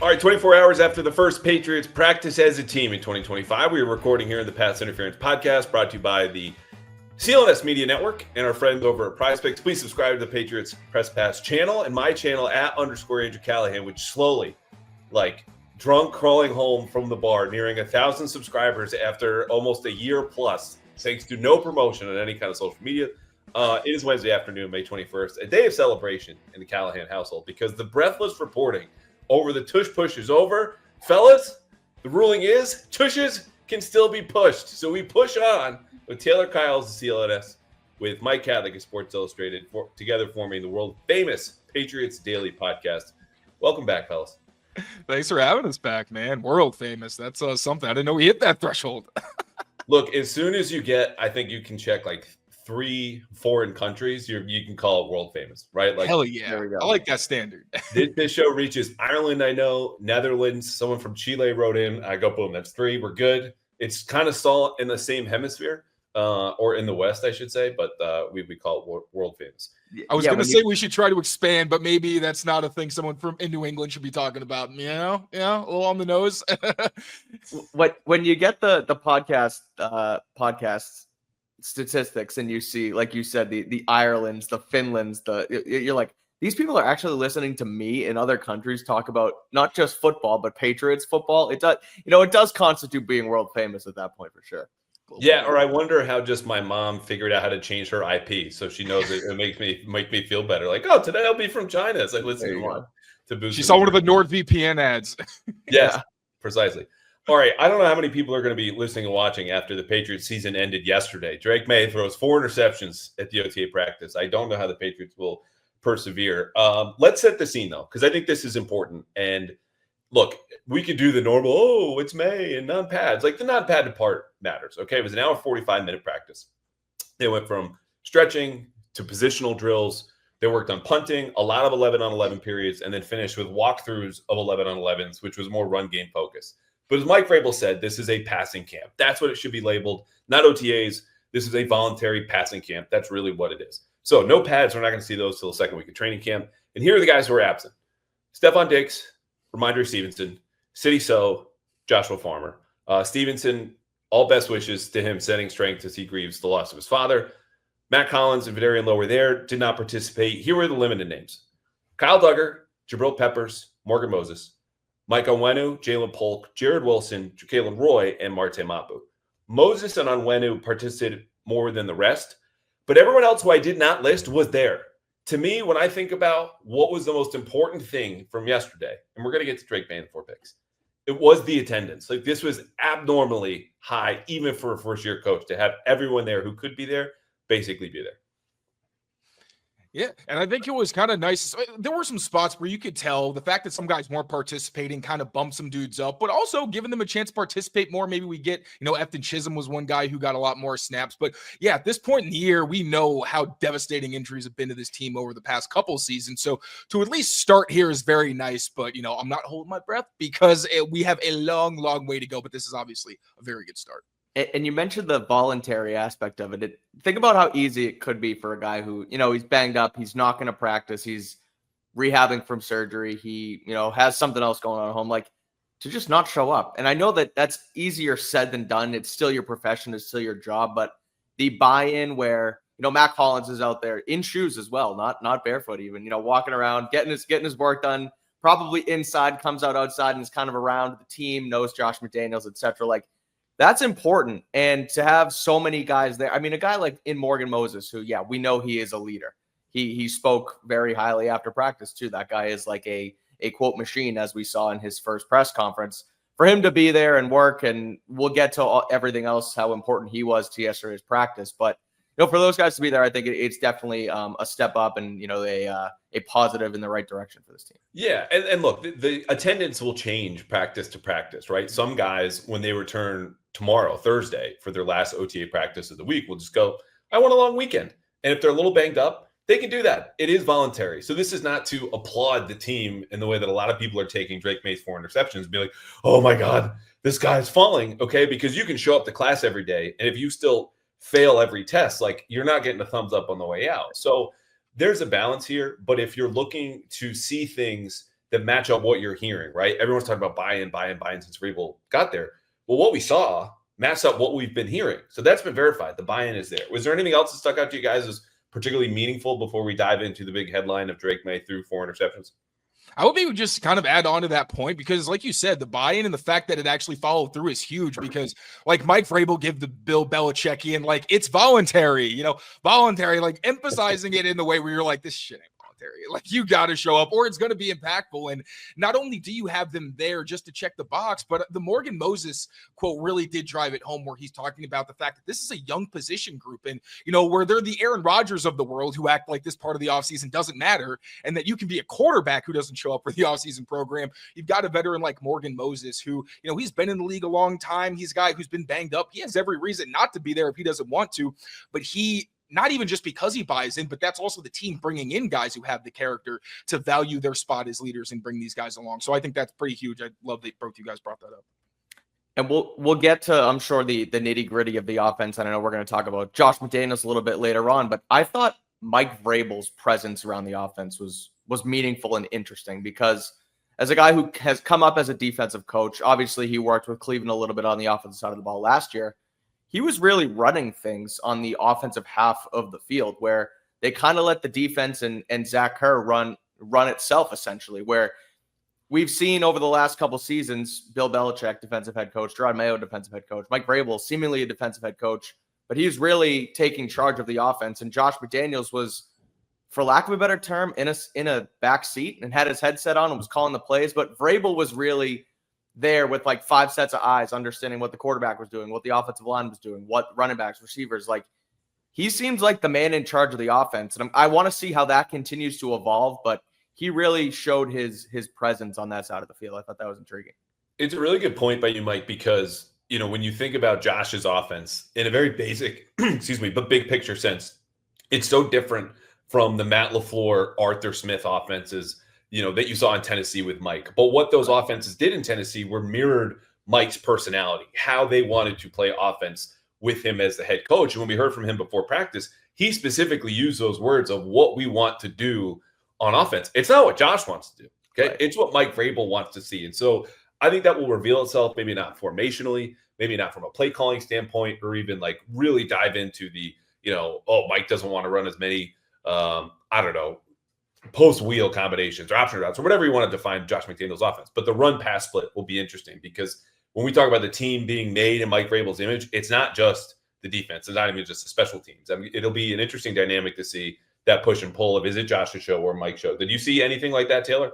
All right, 24 hours after the first Patriots practice as a team in 2025, we are recording here in the Pass Interference Podcast, brought to you by the CLNS Media Network and our friends over at Prizepicks. Please subscribe to the Patriots Press Pass channel and my channel at _Andrew Callahan, which slowly, like drunk crawling home from the bar, nearing 1,000 subscribers after almost a year plus, thanks to no promotion on any kind of social media. It is Wednesday afternoon, May 21st, a day of celebration in the Callahan household because the breathless reporting over the tush push is over. Fellas, the ruling is tushes can still be pushed. So we push on with Taylor Kyles, the CLNS, with Mike Kadlick of Sports Illustrated, together forming the world famous Patriots Daily Podcast. Welcome back, fellas. Thanks for having us back, man. World famous. That's something. I didn't know we hit that threshold. Look, as soon as you get, I think you can check like 3 foreign countries, you can call it world famous, right? Like, hell yeah. I like that standard. this show reaches Ireland, I know, Netherlands, someone from Chile wrote in. I go, boom, that's 3. We're good. It's kind of still in the same hemisphere, or in the West, I should say, but we call it world famous. I was going to say we should try to expand, but maybe that's not a thing someone from in New England should be talking about. Yeah, a little on the nose. When you get the podcasts statistics and you see, like you said, the Irelands, the Finlands, you're like, these people are actually listening to me in other countries talk about not just football but Patriots football. It does constitute being world famous at that point for sure. Yeah, or I wonder how just my mom figured out how to change her IP so she knows it make me feel better. Like, oh, today I'll be from China as I listen to boost. She saw one of the NordVPN ads. Yes, precisely. All right, I don't know how many people are going to be listening and watching after the Patriots season ended yesterday. Drake Maye throws 4 interceptions at the OTA practice. I don't know how the Patriots will persevere. Let's set the scene, though, because I think this is important. And look, we could do the normal, it's May and non-pads. Like, the non-padded part matters, okay? It was an hour 45-minute practice. They went from stretching to positional drills. They worked on punting, a lot of 11-on-11 periods, and then finished with walkthroughs of 11-on-11s, which was more run game focus. But as Mike Vrabel said, this is a passing camp. That's what it should be labeled, not OTAs. This is a voluntary passing camp. That's really what it is. So no pads. We're not going to see those till the second week of training camp. And here are the guys who are absent. Stephon Diggs, Ramondre Stevenson, Sidney So, Joshua Farmer. Stevenson, all best wishes to him, sending strength as he grieves the loss of his father. Matt Collins and Vidarian Lowe were there, did not participate. Here were the limited names. Kyle Duggar, Jabril Peppers, Morgan Moses, Mike Onwenu, Jalen Polk, Jared Wilson, Jalen Roy, and Marte Mapu. Moses and Onwenu participated more than the rest, but everyone else who I did not list was there. To me, when I think about what was the most important thing from yesterday, and we're going to get to Drake Maye in 4 picks, it was the attendance. Like, this was abnormally high, even for a first-year coach, to have everyone there who could be there basically be there. Yeah, and I think it was kind of nice. There were some spots where you could tell the fact that some guys weren't participating kind of bumped some dudes up, but also giving them a chance to participate more. Maybe we get, Efton Chisholm was one guy who got a lot more snaps. But yeah, at this point in the year, we know how devastating injuries have been to this team over the past couple seasons. So to at least start here is very nice. But, I'm not holding my breath because we have a long, long way to go. But this is obviously a very good start. And you mentioned the voluntary aspect of it. Think about how easy it could be for a guy who, he's banged up. He's not going to practice. He's rehabbing from surgery. He, has something else going on at home, like to just not show up. And I know that that's easier said than done. It's still your profession. It's still your job. But the buy-in where, Matt Collins is out there in shoes as well, not barefoot even, walking around, getting his work done, probably inside, comes out outside and is kind of around the team, knows Josh McDaniels, etc. Like, that's important. And to have so many guys there, I mean, a guy like in Morgan Moses, who, we know he is a leader. He spoke very highly after practice too. That guy is like a quote machine, as we saw in his first press conference. For him to be there and work, and we'll get to everything else, how important he was to yesterday's practice. But, for those guys to be there, I think it's definitely a step up and, a positive in the right direction for this team. Yeah. And look, the attendance will change practice to practice, right? Some guys, when they return tomorrow, Thursday, for their last OTA practice of the week, will just go, I want a long weekend. And if they're a little banged up, they can do that. It is voluntary. So this is not to applaud the team in the way that a lot of people are taking Drake Maye's 4 interceptions and be like, oh my God, this guy's falling. Okay. Because you can show up to class every day. And if you still fail every test, like, you're not getting a thumbs up on the way out. So there's a balance here. But if you're looking to see things that match up what you're hearing, right? Everyone's talking about buy-in since Vrabel got there. Well, what we saw matched up what we've been hearing. So that's been verified. The buy-in is there. Was there anything else that stuck out to you guys as particularly meaningful before we dive into the big headline of Drake Maye threw 4 interceptions? I would maybe just kind of add on to that point because, like you said, the buy-in and the fact that it actually followed through is huge because, like Mike Vrabel give the Bill Belichickian, like, it's voluntary, voluntary, like emphasizing it in the way where you're like, this shit ain't voluntary. Like, you got to show up or it's going to be impactful. And not only do you have them there just to check the box, but the Morgan Moses quote really did drive it home where he's talking about the fact that this is a young position group and, where they're the Aaron Rodgers of the world who act like this part of the offseason doesn't matter and that you can be a quarterback who doesn't show up for the offseason program. You've got a veteran like Morgan Moses who, he's been in the league a long time. He's a guy who's been banged up. He has every reason not to be there if he doesn't want to, but not even just because he buys in, but that's also the team bringing in guys who have the character to value their spot as leaders and bring these guys along. So I think that's pretty huge. I love that both you guys brought that up. And we'll get to, I'm sure, the nitty gritty of the offense. And I know we're going to talk about Josh McDaniels a little bit later on, but I thought Mike Vrabel's presence around the offense was meaningful and interesting because as a guy who has come up as a defensive coach, obviously he worked with Cleveland a little bit on the offensive side of the ball last year. He was really running things on the offensive half of the field where they kind of let the defense and Zach Kerr run itself, essentially, where we've seen over the last couple seasons, Bill Belichick, defensive head coach, Drake Maye, defensive head coach, Mike Vrabel, seemingly a defensive head coach, but he's really taking charge of the offense. And Josh McDaniels was, for lack of a better term, in a back seat and had his headset on and was calling the plays. But Vrabel was really there with like 5 sets of eyes, understanding what the quarterback was doing, what the offensive line was doing, what running backs, receivers, like he seems like the man in charge of the offense. And I want to see how that continues to evolve, but he really showed his presence on that side of the field. I thought that was intriguing. It's a really good point by you, Mike, because, when you think about Josh's offense in a very basic, but big picture sense, it's so different from the Matt LaFleur, Arthur Smith offenses, that you saw in Tennessee with Mike. But what those offenses did in Tennessee were mirrored Mike's personality, how they wanted to play offense with him as the head coach. And when we heard from him before practice, he specifically used those words of what we want to do on offense. It's not what Josh wants to do. Okay. Right. It's what Mike Vrabel wants to see. And so I think that will reveal itself, maybe not formationally, maybe not from a play calling standpoint, or even like really dive into the, Mike doesn't want to run as many, post wheel combinations or option routes or whatever you want to define Josh McDaniels' offense. But the run pass split will be interesting because when we talk about the team being made in Mike Vrabel's image, it's not just the defense. It's not even just the special teams. I mean, it'll be an interesting dynamic to see that push and pull of is it Josh's show or Mike's show. Did you see anything like that, Taylor?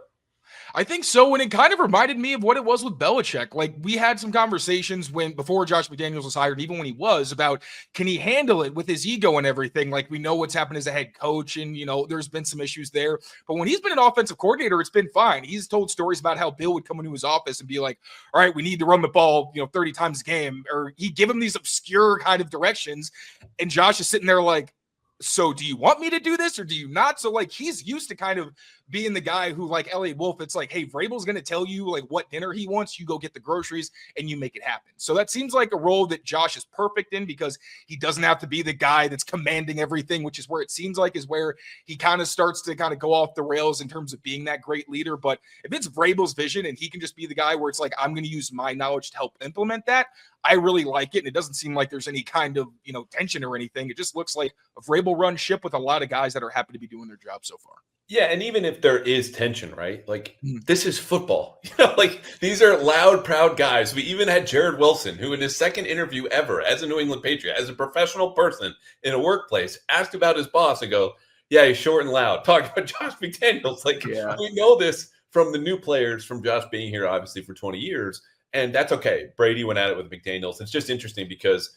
I think so, and it kind of reminded me of what it was with Belichick. Like, we had some conversations before Josh McDaniels was hired, even when he was, about can he handle it with his ego and everything? Like, we know what's happened as a head coach, and, there's been some issues there. But when he's been an offensive coordinator, it's been fine. He's told stories about how Bill would come into his office and be like, all right, we need to run the ball, 30 times a game. Or he'd give him these obscure kind of directions, and Josh is sitting there like, so do you want me to do this or do you not? So like he's used to kind of being the guy who, like Elliot Wolf, it's like, hey, Vrabel's going to tell you like what dinner he wants. You go get the groceries and you make it happen. So that seems like a role that Josh is perfect in because he doesn't have to be the guy that's commanding everything, which is where it seems like is where he kind of starts to kind of go off the rails in terms of being that great leader. But if it's Vrabel's vision and he can just be the guy where it's like, I'm going to use my knowledge to help implement that, I really like it. And it doesn't seem like there's any kind of, tension or anything. It just looks like a Vrabel run ship with a lot of guys that are happy to be doing their job so far. Yeah, and even if there is tension, right? Like, this is football. Like, these are loud, proud guys. We even had Jared Wilson, who in his second interview ever as a New England Patriot, as a professional person in a workplace, asked about his boss and go, yeah, he's short and loud. Talking about Josh McDaniels. Like, We know this from the new players, from Josh being here, obviously, for 20 years. And that's okay. Brady went at it with McDaniels. It's just interesting because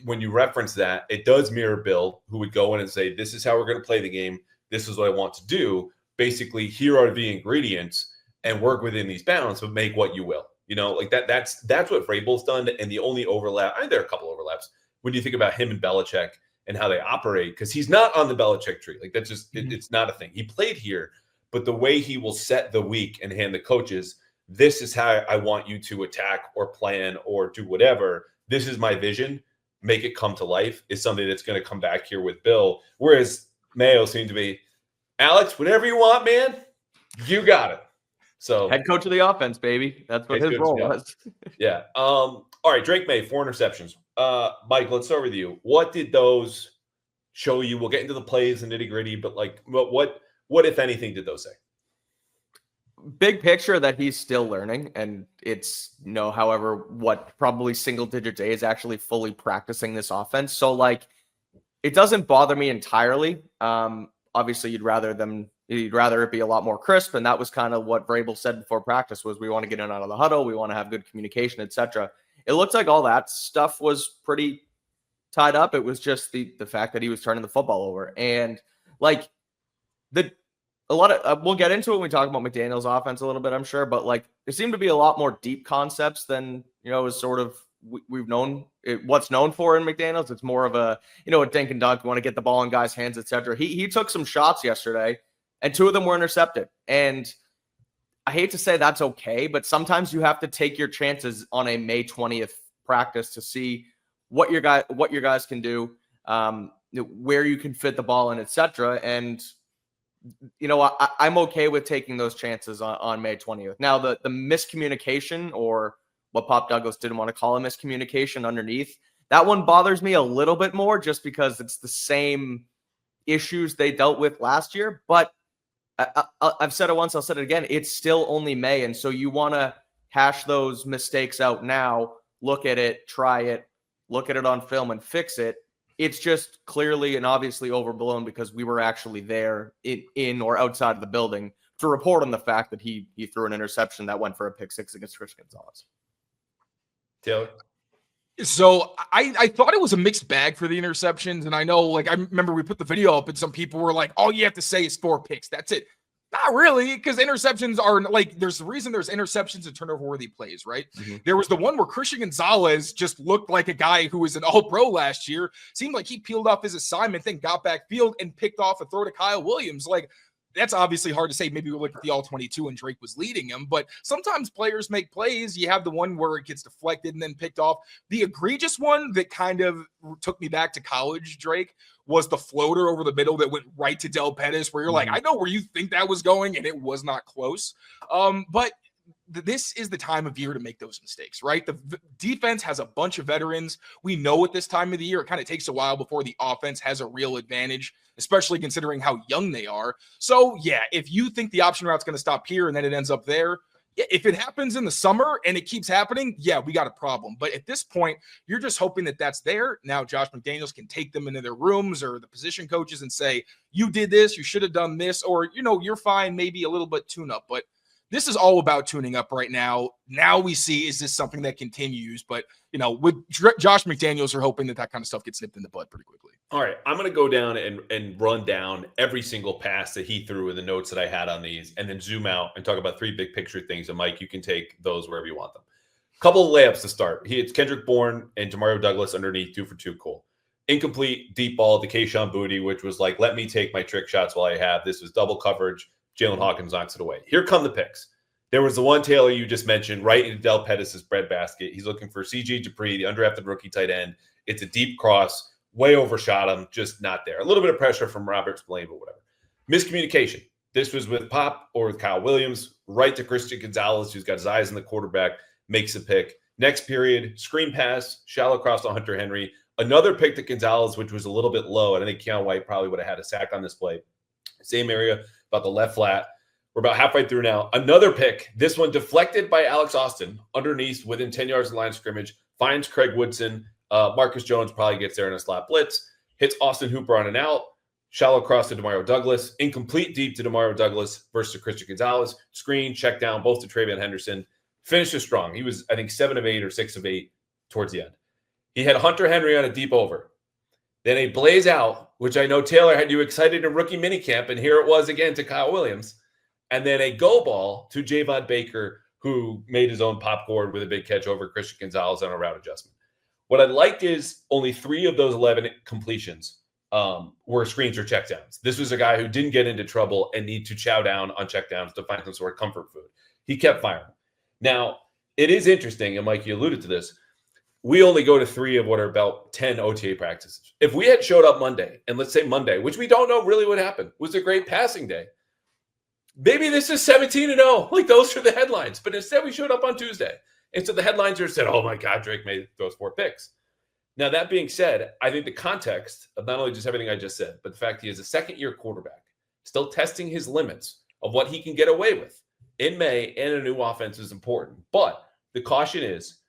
when you reference that, it does mirror Bill, who would go in and say, this is how we're going to play the game. This is what I want to do. Basically, here are the ingredients and work within these bounds, but make what you will. Like that's what Vrabel's done. And the only overlap, I think there are a couple overlaps when you think about him and Belichick and how they operate, because he's not on the Belichick tree. Like that's just, it's not a thing. He played here, but the way he will set the week and hand the coaches, this is how I want you to attack or plan or do whatever. This is my vision. Make it come to life is something that's going to come back here with Bill. Whereas Mayo seemed to be, Alex, whatever you want, man, you got it. So head coach of the offense, baby. That's what his role was. Yeah. All right, Drake Maye, 4 interceptions. Mike, let's start with you. What did those show you? We'll get into the plays and nitty-gritty, but like what if anything did those say? Big picture that he's still learning, and it's however what probably single digit days actually fully practicing this offense. So like it doesn't bother me entirely. Obviously you'd rather it be a lot more crisp, and that was kind of what Vrabel said before practice was we want to get in and out of the huddle, we want to have good communication, etc. It looked like all that stuff was pretty tied up. It was just the fact that he was turning the football over, and like a lot of we'll get into it when we talk about McDaniel's offense a little bit, I'm sure, but like there seemed to be a lot more deep concepts than is sort of we've known what's known for in McDaniel's. It's more of a a dink and dunk. You want to get the ball in guys' hands, etc. He took some shots yesterday, and 2 of them were intercepted. And I hate to say that's okay, but sometimes you have to take your chances on a May 20th practice to see what your guys can do, where you can fit the ball in, etc. And I'm okay with taking those chances on May 20th. Now, the miscommunication, or what Pop Douglas didn't want to call a miscommunication underneath, that one bothers me a little bit more just because it's the same issues they dealt with last year. But I've said it once, I'll say it again. It's still only May, and so you want to hash those mistakes out now, look at it, try it, look at it on film and fix it. It's just clearly and obviously overblown because we were actually there in or outside of the building to report on the fact that he threw an interception that went for a pick 6 against Chris Gonzalez. Taylor? So I thought it was a mixed bag for the interceptions. And I know, like, I remember we put the video up and some people were like, all you have to say is 4 picks. That's it. Not really, because interceptions are like, there's the reason there's interceptions and turnover-worthy plays, right? Mm-hmm. There was the one where Christian Gonzalez just looked like a guy who was an all-pro last year. Seemed like he peeled off his assignment, then got back field and picked off a throw to Kyle Williams. Like, that's obviously hard to say. Maybe we look at the all-22 and Drake was leading him, but sometimes players make plays. You have the one where it gets deflected and then picked off. The egregious one that kind of took me back to college, Drake, was the floater over the middle that went right to Del Pettis, where you're like, I know where you think that was going, and it was not close. But this is the time of year to make those mistakes, right? The defense has a bunch of veterans. We know at this time of the year, it kind of takes a while before the offense has a real advantage, especially considering how young they are. So, yeah, if you think the option route's going to stop here and then it ends up there, yeah, if it happens in the summer and it keeps happening, yeah, we got a problem. But at this point, you're just hoping that that's there. Now, Josh McDaniels can take them into their rooms or the position coaches and say, you did this, you should have done this, or, you're fine, maybe a little bit tune-up. But this is all about tuning up right now. Now we see, is this something that continues? But, with Josh McDaniels, are hoping that kind of stuff gets nipped in the bud pretty quickly. All right, I'm going to go down and run down every single pass that he threw in the notes that I had on these, and then zoom out and talk about 3 big picture things. And Mike, you can take those wherever you want them. Couple of layups to start. It's Kendrick Bourne and Demario Douglas underneath, 2 for 2. Cool. Incomplete deep ball to Kayshon Boutte, which was like, let me take my trick shots while I have. This was double coverage. Jalen Hawkins knocks it away. Here come the picks. There was the one, Taylor, you just mentioned, right into Del Pettis' breadbasket. He's looking for C.J. Dupree, the undrafted rookie tight end. It's a deep cross, way overshot him, just not there. A little bit of pressure from Robert Spillane, but whatever. Miscommunication. This was with Pop or with Kyle Williams, right to Christian Gonzalez, who's got his eyes on the quarterback, makes a pick. Next period, screen pass, shallow cross to Hunter Henry. Another pick to Gonzalez, which was a little bit low, and I think Keon White probably would have had a sack on this play. Same area, about the left flat. We're about halfway through now. Another pick. This one deflected by Alex Austin underneath within 10 yards of the line of scrimmage. Finds Craig Woodson. Marcus Jones probably gets there in a slot blitz. Hits Austin Hooper on an out. Shallow cross to Demario Douglas. Incomplete deep to Demario Douglas versus Christian Gonzalez. Screen, check down, both to TreVeyon Henderson. Finishes strong. He was, I think, 7 of 8 or 6 of 8 towards the end. He had Hunter Henry on a deep over. Then a blaze out, which I know Taylor had you excited in rookie minicamp, and here it was again to Kyle Williams. And then a go ball to Javon Baker, who made his own popcorn with a big catch over Christian Gonzalez on a route adjustment. What I liked is only 3 of those 11 completions were screens or checkdowns. This was a guy who didn't get into trouble and need to chow down on checkdowns to find some sort of comfort food. He kept firing. Now, it is interesting, and Mike, you alluded to this. We only go to 3 of what are about 10 OTA practices. If we had showed up Monday, and let's say Monday, which we don't know really what happened, was a great passing day, maybe this is 17-0. Like, those are the headlines. But instead, we showed up on Tuesday. And so the headlines are said, oh, my God, Drake Maye throws 4 picks. Now, that being said, I think the context of not only just everything I just said, but the fact he is a second-year quarterback, still testing his limits of what he can get away with in May and a new offense is important. But the caution is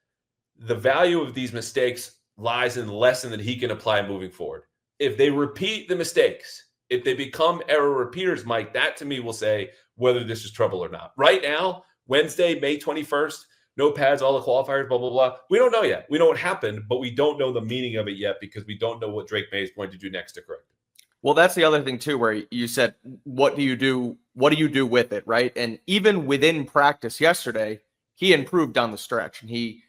the value of these mistakes lies in the lesson that he can apply moving forward. If they repeat the mistakes, if they become error repeaters, Mike, that to me will say whether this is trouble or not. Right now, Wednesday, May 21st, no pads, all the qualifiers, blah, blah, blah. We don't know yet. We know what happened, but we don't know the meaning of it yet because we don't know what Drake Maye is going to do next to correct it. Well, that's the other thing, too, where you said, what do you do? What do you do with it, right? And even within practice yesterday, he improved down the stretch. And he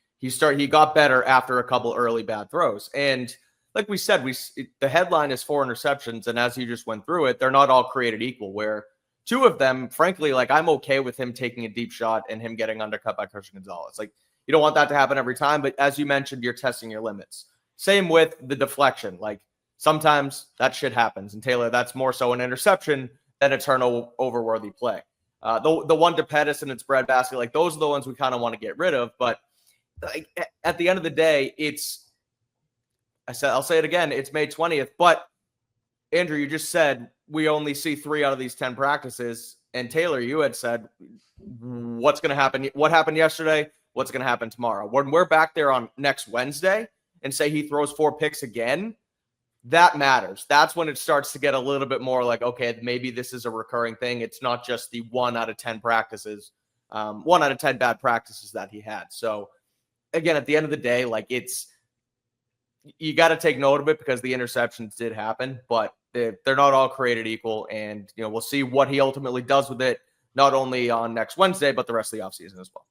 got better after a couple early bad throws. And like we said, the headline is 4 interceptions. And as you just went through it, they're not all created equal, where 2 of them, frankly, like I'm okay with him taking a deep shot and him getting undercut by Christian Gonzalez. Like, you don't want that to happen every time. But as you mentioned, you're testing your limits. Same with the deflection. Like, sometimes that shit happens. And Taylor, that's more so an interception than a turnover-worthy play. The one to Pettis and its breadbasket, like those are the ones we kind of want to get rid of. But like, at the end of the day, I'll say it again, it's May 20th. But Andrew, you just said we only see 3 out of these 10 practices. And Taylor, you had said what's going to happen? What happened yesterday? What's going to happen tomorrow? When we're back there on next Wednesday and say he throws 4 picks again, that matters. That's when it starts to get a little bit more like, okay, maybe this is a recurring thing. It's not just the 1 out of 10 practices, 1 out of 10 bad practices that he had. So again, at the end of the day, like you got to take note of it because the interceptions did happen, but they're not all created equal. And, we'll see what he ultimately does with it, not only on next Wednesday, but the rest of the offseason as well.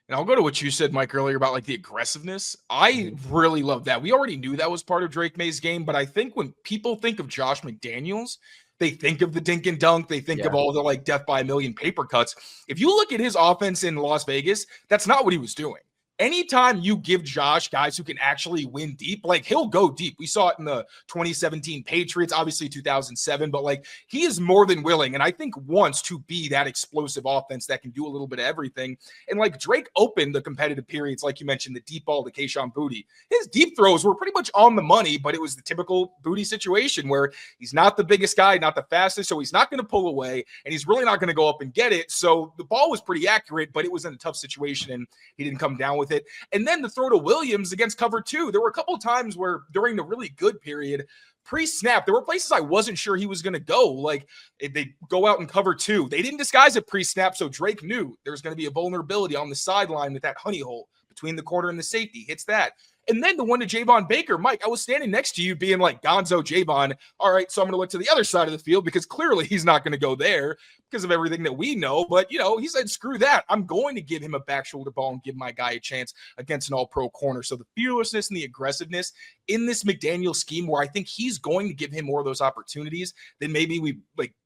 And I'll go to what you said, Mike, earlier about like the aggressiveness. I really love that. We already knew that was part of Drake Maye's game, but I think when people think of Josh McDaniels, they think of the dink and dunk. They think of all the like death by a million paper cuts. If you look at his offense in Las Vegas, that's not what he was doing. Anytime you give Josh guys who can actually win deep, like he'll go deep. We saw it in the 2017 Patriots, obviously 2007, but like he is more than willing. And I think wants to be that explosive offense that can do a little bit of everything. And like Drake opened the competitive periods, like you mentioned, the deep ball to Kayshon Boutte. His deep throws were pretty much on the money, but it was the typical Boutte situation where he's not the biggest guy, not the fastest. So he's not going to pull away and he's really not going to go up and get it. So the ball was pretty accurate, but it was in a tough situation and he didn't come down with it. And then the throw to Williams against cover 2. There were a couple of times where during the really good period, pre-snap, there were places I wasn't sure he was going to go. Like if they go out and cover 2. They didn't disguise it pre-snap, so Drake knew there's going to be a vulnerability on the sideline with that honey hole between the corner and the safety. Hits that. And then the one to Javon Baker. Mike, I was standing next to you being like, Gonzo, Javon. All right, so I'm going to look to the other side of the field because clearly he's not going to go there because of everything that we know. But, he said, screw that. I'm going to give him a back shoulder ball and give my guy a chance against an all-pro corner. So the fearlessness and the aggressiveness in this McDaniel scheme where I think he's going to give him more of those opportunities than maybe we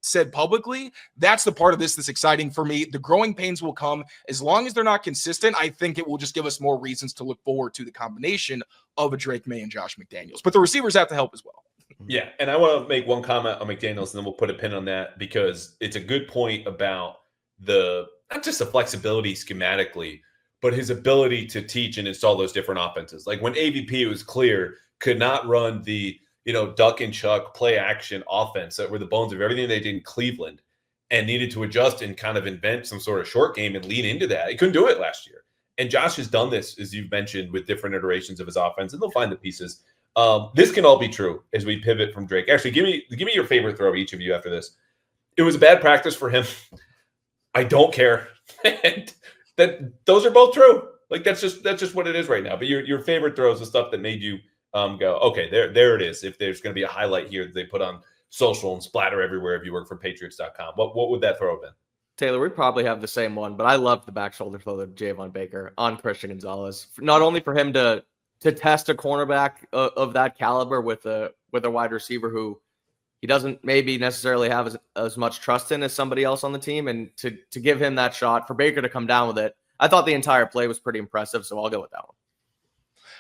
said publicly. That's the part of this that's exciting for me. The growing pains will come. As long as they're not consistent, I think it will just give us more reasons to look forward to the combination of a Drake Maye and Josh McDaniels. But the receivers have to help as well. Yeah, and I want to make one comment on McDaniels, and then we'll put a pin on that because it's a good point about not just the flexibility schematically, but his ability to teach and install those different offenses. Like when AVP was clear, could not run the duck and chuck play action offense that were the bones of everything they did in Cleveland, and needed to adjust and kind of invent some sort of short game and lean into that. He couldn't do it last year. And Josh has done this, as you've mentioned, with different iterations of his offense, and they'll find the pieces. This can all be true as we pivot from Drake. Actually, give me your favorite throw, each of you, after this. It was a bad practice for him. I don't care. And those are both true. Like that's just what it is right now. But your favorite throws, the stuff that made you go, okay, there it is. If there's going to be a highlight here that they put on social and splatter everywhere if you work for Patriots.com, what would that throw have been? Taylor, we probably have the same one, but I love the back shoulder throw to Javon Baker on Christian Gonzalez. Not only for him to test a cornerback of that caliber with a wide receiver who he doesn't maybe necessarily have as much trust in as somebody else on the team, and to give him that shot, for Baker to come down with it. I thought the entire play was pretty impressive, so I'll go with that one.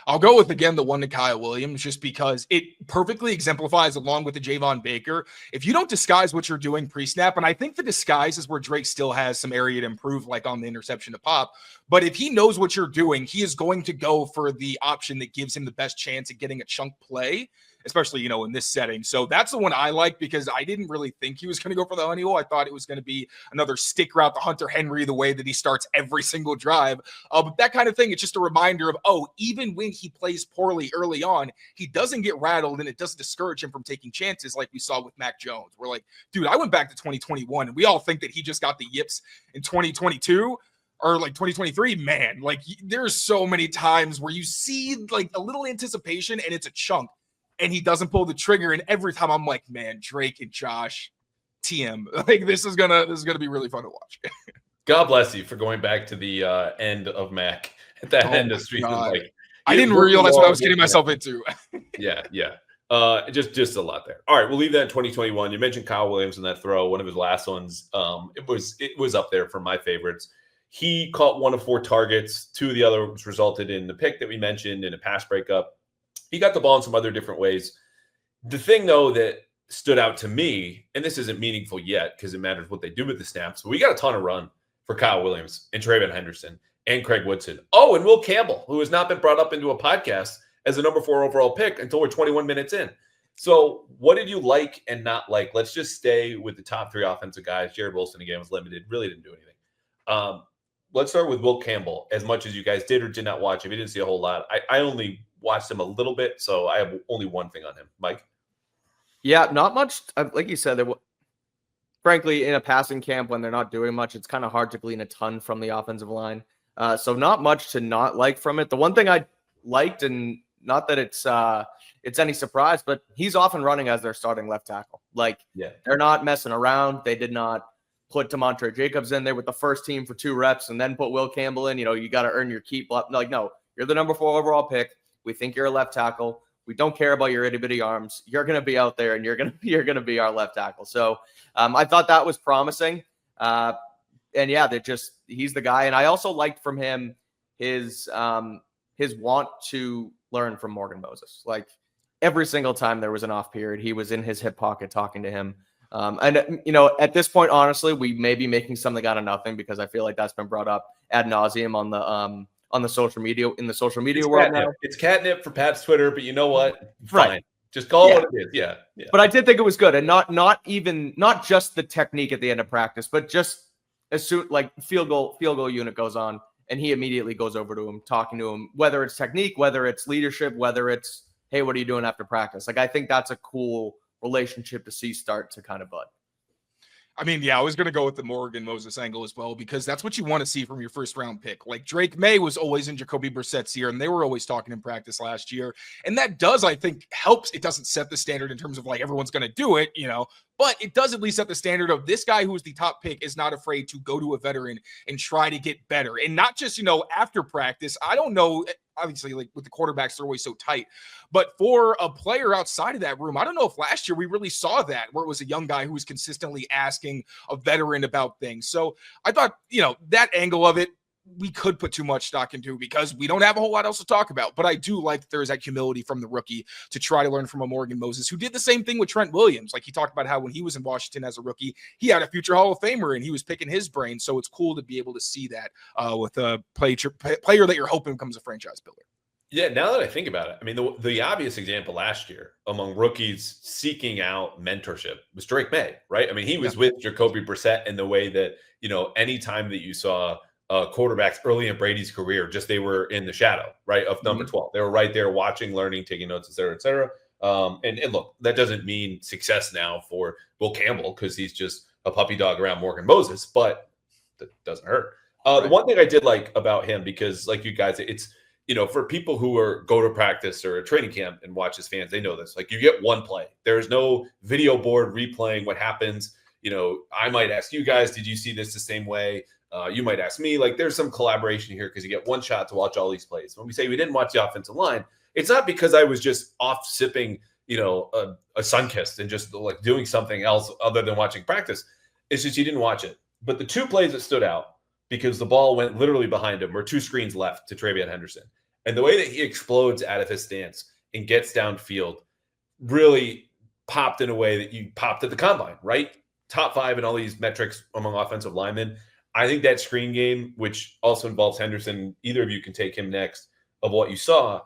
I'll go with, again, the one to Kyle Williams, just because it perfectly exemplifies, along with the Javon Baker, if you don't disguise what you're doing pre-snap, and I think the disguise is where Drake still has some area to improve, like on the interception to pop, but if he knows what you're doing, he is going to go for the option that gives him the best chance at getting a chunk play, especially, in this setting. So that's the one I like, because I didn't really think he was going to go for the honey hole. I thought it was going to be another stick route to Hunter Henry, the way that he starts every single drive. But that kind of thing, it's just a reminder of, even when he plays poorly early on, he doesn't get rattled, and it doesn't discourage him from taking chances like we saw with Mac Jones. We're like, dude, I went back to 2021, and we all think that he just got the yips in 2022. Or like 2023, man, like there's so many times where you see like a little anticipation and it's a chunk, and he doesn't pull the trigger. And every time I'm like, man, Drake and Josh, TM, like this is gonna be really fun to watch. God bless you for going back to the end of Mac at that end of street. Like, I didn't realize what I was getting myself into. Yeah. Just a lot there. All right, we'll leave that in 2021. You mentioned Kyle Williams in that throw, one of his last ones. It was up there for my favorites. He caught 1 of 4 targets. 2 of the others resulted in the pick that we mentioned, in a pass breakup. He got the ball in some other different ways. The thing, though, that stood out to me, and this isn't meaningful yet because it matters what they do with the snaps, but we got a ton of run for Kyle Williams and TreVeyon Henderson and Craig Woodson. Oh, and Will Campbell, who has not been brought up into a podcast as a number 4 overall pick until we're 21 minutes in. So what did you like and not like? Let's just stay with the top 3 offensive guys. Jared Wilson, again, was limited. Really didn't do anything. Let's start with Will Campbell. As much as you guys did or did not watch him, you didn't see a whole lot. I only watched him a little bit, so I have only one thing on him. Mike? Yeah, not much. Like you said, frankly, in a passing camp, when they're not doing much, it's kind of hard to glean a ton from the offensive line. So not much to not like from it. The one thing I liked, and not that it's any surprise, but he's often running as their starting left tackle. Like, they're not messing around. They did not put Demontre Jacobs in there with the first team for 2 reps and then put Will Campbell in. You got to earn your keep. Like, no, you're the number 4 overall pick. We think you're a left tackle. We don't care about your itty bitty arms. You're going to be out there, and you're going to be our left tackle. So I thought that was promising. And yeah, he's the guy. And I also liked from him his want to learn from Morgan Moses. Like, every single time there was an off period, he was in his hip pocket talking to him. And at this point, honestly, we may be making something out of nothing, because I feel like that's been brought up ad nauseum on the social media, in the social media world now. It's catnip for Pat's Twitter, but you know what? Fine. Right. Just call it what it is. Yeah. But I did think it was good, and not just the technique at the end of practice, but just as soon, like, field goal unit goes on, and he immediately goes over to him, talking to him, whether it's technique, whether it's leadership, whether it's, hey, what are you doing after practice? Like, I think that's a cool relationship to see start to kind of bud. I mean, yeah, I was going to go with the Morgan Moses angle as well, because that's what you want to see from your first round pick. Like, Drake Maye was always in Jacoby Brissett's ear, and they were always talking in practice last year. And that does, I think, helps. It doesn't set the standard in terms of like everyone's going to do it, but it does at least set the standard of this guy who is the top pick is not afraid to go to a veteran and try to get better. And not just, after practice. I don't know. Obviously, like with the quarterbacks, they're always so tight. But for a player outside of that room, I don't know if last year we really saw that, where it was a young guy who was consistently asking a veteran about things. So I thought, that angle of it, we could put too much stock into, because we don't have a whole lot else to talk about. But I do like that there's that humility from the rookie to try to learn from a Morgan Moses, who did the same thing with Trent Williams. Like, he talked about how when he was in Washington as a rookie, he had a future Hall of Famer, and he was picking his brain. So it's cool to be able to see that with a player that you're hoping becomes a franchise builder. Yeah, now that I think about it, I mean, the obvious example last year among rookies seeking out mentorship was Drake Maye, right? I mean, he was with Jacoby Brissett in the way that, anytime that you saw quarterbacks early in Brady's career, just they were in the shadow, right, of number 12. They were right there watching, learning, taking notes, et cetera, et cetera. And look, that doesn't mean success now for Will Campbell, because he's just a puppy dog around Morgan Moses, but that doesn't hurt. The one thing I did like about him, because like you guys, it's, for people who go to practice or a training camp and watch as fans, they know this. Like, you get one play. There's no video board replaying what happens. I might ask you guys, did you see this the same way? You might ask me. Like, there's some collaboration here, because you get one shot to watch all these plays. When we say we didn't watch the offensive line, it's not because I was just off sipping, a Sunkist and just like doing something else other than watching practice. It's just you didn't watch it. But the 2 plays that stood out, because the ball went literally behind him, were 2 screens left to TreVeyon Henderson. And the way that he explodes out of his stance and gets downfield really popped in a way that you popped at the combine, right? Top 5 in all these metrics among offensive linemen. I think that screen game, which also involves Henderson, either of you can take him next, of what you saw,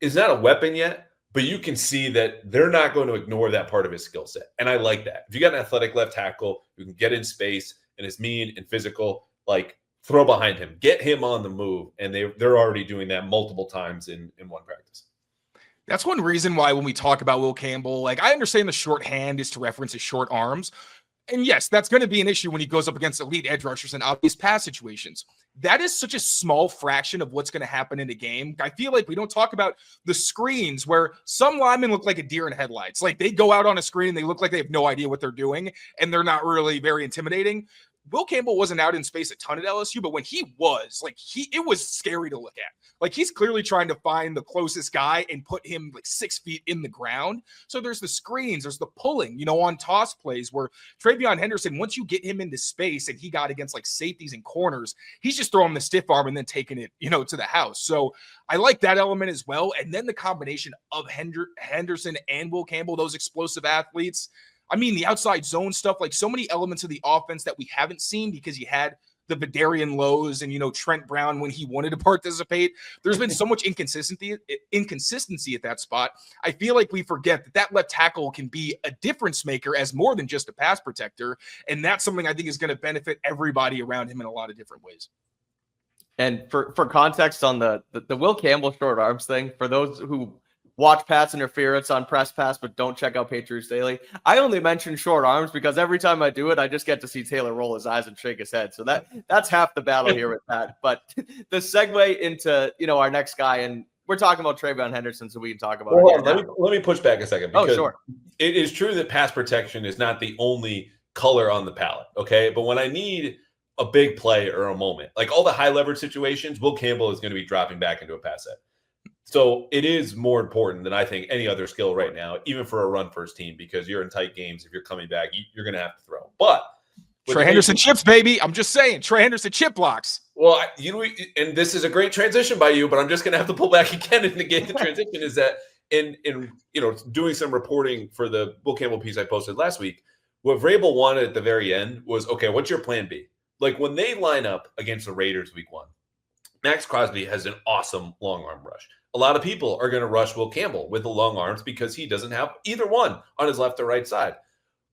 is not a weapon yet, but you can see that they're not going to ignore that part of his skill set. And I like that. If you got an athletic left tackle who can get in space and is mean and physical, like throw behind him, get him on the move. And they're already doing that multiple times in one practice. That's one reason why when we talk about Will Campbell, like I understand the shorthand is to reference his short arms. And yes, that's going to be an issue when he goes up against elite edge rushers in obvious pass situations. That is such a small fraction of what's going to happen in a game. I feel like we don't talk about the screens where some linemen look like a deer in headlights. Like they go out on a screen and they look like they have no idea what they're doing, and they're not really very intimidating. Will Campbell wasn't out in space a ton at LSU, but when he was, like it was scary to look at. Like he's clearly trying to find the closest guy and put him like 6 feet in the ground. So there's the screens, there's the pulling, on toss plays where TreVeyon Henderson, once you get him into space and he got against like safeties and corners, he's just throwing the stiff arm and then taking it, to the house. So I like that element as well. And then the combination of Henderson and Will Campbell, those explosive athletes. I mean, the outside zone stuff, like so many elements of the offense that we haven't seen because you had the Vidarian Lowe's and, Trent Brown when he wanted to participate. There's been so much inconsistency at that spot. I feel like we forget that left tackle can be a difference maker as more than just a pass protector. And that's something I think is going to benefit everybody around him in a lot of different ways. And for context on the Will Campbell short arms thing, for those who watch pass interference on Press Pass, but don't check out Patriots Daily, I only mention short arms because every time I do it, I just get to see Taylor roll his eyes and shake his head. So that's half the battle here with that. But the segue into, our next guy, and we're talking about TreVeyon Henderson, so we can talk about it. Let me push back a second. Because sure. It is true that pass protection is not the only color on the palette, okay? But when I need a big play or a moment, like all the high leverage situations, Will Campbell is going to be dropping back into a pass set. So it is more important than I think any other skill right now, even for a run first team, because you're in tight games. If you're coming back, you're going to have to throw. But Trey Henderson chips, baby. I'm just saying, Trey Henderson chip blocks. Well, and this is a great transition by you, but I'm just going to have to pull back again and negate the transition. Is that in doing some reporting for the Will Campbell piece I posted last week, what Vrabel wanted at the very end was, okay, what's your plan B? Like when they line up against the Raiders week 1, Max Crosby has an awesome long arm rush. A lot of people are going to rush Will Campbell with the long arms because he doesn't have either one on his left or right side.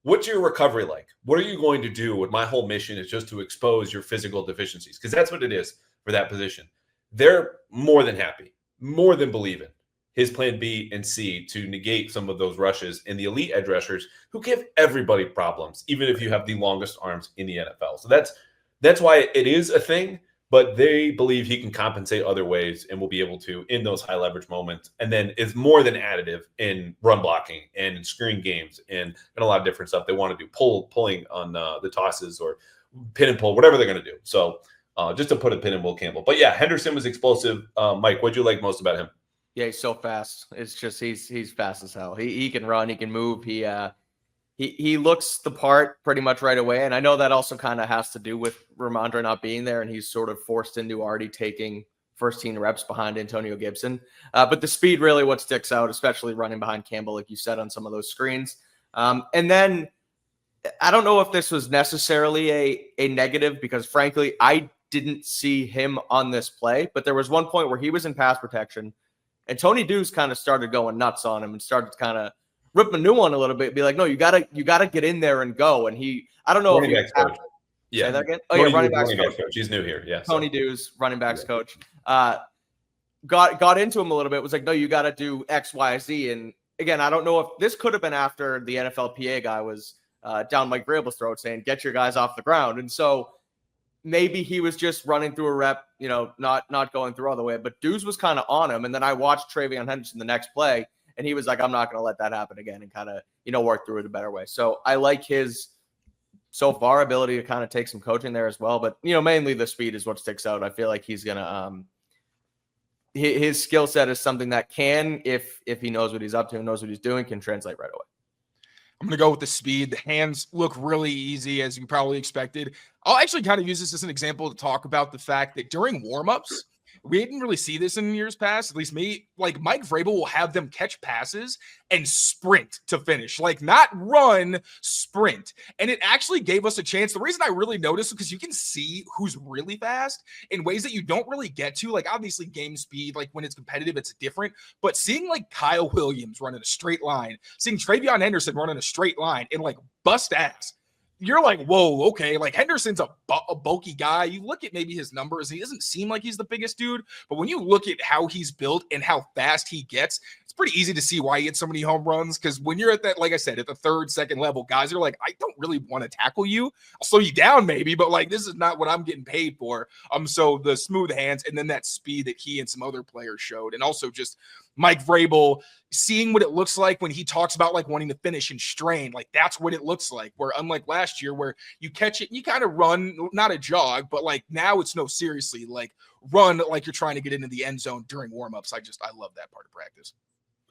What's your recovery like? What are you going to do? What my whole mission is just to expose your physical deficiencies, because that's what it is for that position. They're more than happy, more than believing his plan B and C to negate some of those rushes and the elite edge rushers who give everybody problems, even if you have the longest arms in the NFL. So that's why it is a thing. But they believe he can compensate other ways and will be able to in those high leverage moments. And then is more than additive in run blocking and in screen games and a lot of different stuff they want to do, pulling on the tosses or pin and pull, whatever they're going to do. So just to put a pin in Will Campbell. But yeah, Henderson was explosive. Mike, what'd you like most about him? Yeah, he's so fast. It's just he's fast as hell. He can run, he can move. He looks the part pretty much right away. And I know that also kind of has to do with Ramondre not being there, and he's sort of forced into already taking first team reps behind Antonio Gibson. But the speed really what sticks out, especially running behind Campbell, like you said, on some of those screens. And then I don't know if this was necessarily a negative, because frankly, I didn't see him on this play, but there was one point where he was in pass protection and Tony Deuce kind of started going nuts on him and started to kind of rip a new one a little bit, be like, no, you gotta get in there and go. And I don't know running if coach. Yeah. Say that again? Oh, running backs coach. He's new here. Yeah. Tony Deuce, running backs coach. Got into him a little bit, was like, no, you gotta do X, Y, Z. And again, I don't know if this could have been after the NFLPA guy was down Mike Vrabel's throat saying, get your guys off the ground. And so maybe he was just running through a rep, not going through all the way. But Deuce was kind of on him. And then I watched TreVeyon Henderson the next play, and he was like, I'm not going to let that happen again, and kind of, work through it a better way. So I like his, so far, ability to kind of take some coaching there as well. But, mainly the speed is what sticks out. I feel like he's going to his skill set is something that can, if he knows what he's up to and knows what he's doing, can translate right away. I'm going to go with the speed. The hands look really easy, as you probably expected. I'll actually kind of use this as an example to talk about the fact that during warmups, we didn't really see this in years past, at least me. Like Mike Vrabel will have them catch passes and sprint to finish, like not run, sprint. And it actually gave us a chance. The reason I really noticed because you can see who's really fast in ways that you don't really get to. Like obviously game speed, like when it's competitive, it's different. But seeing like Kyle Williams run in a straight line, seeing TreVeyon Henderson run in a straight line and like bust ass, you're like, whoa, okay. Like Henderson's a bulky guy. You look at maybe his numbers, he doesn't seem like he's the biggest dude. But when you look at how he's built and how fast he gets, it's pretty easy to see why he hits so many home runs. Because when you're at that, like I said, at the third, second level, guys are like, I don't really want to tackle you. I'll slow you down maybe, but like this is not what I'm getting paid for. So the smooth hands and then that speed that he and some other players showed, and also just Mike Vrabel seeing what it looks like when he talks about like wanting to finish and strain, like that's what it looks like. Where unlike last year where you catch it and you kind of run, not a jog, but like now it's no, seriously, like run like you're trying to get into the end zone during warmups. I love that part of practice.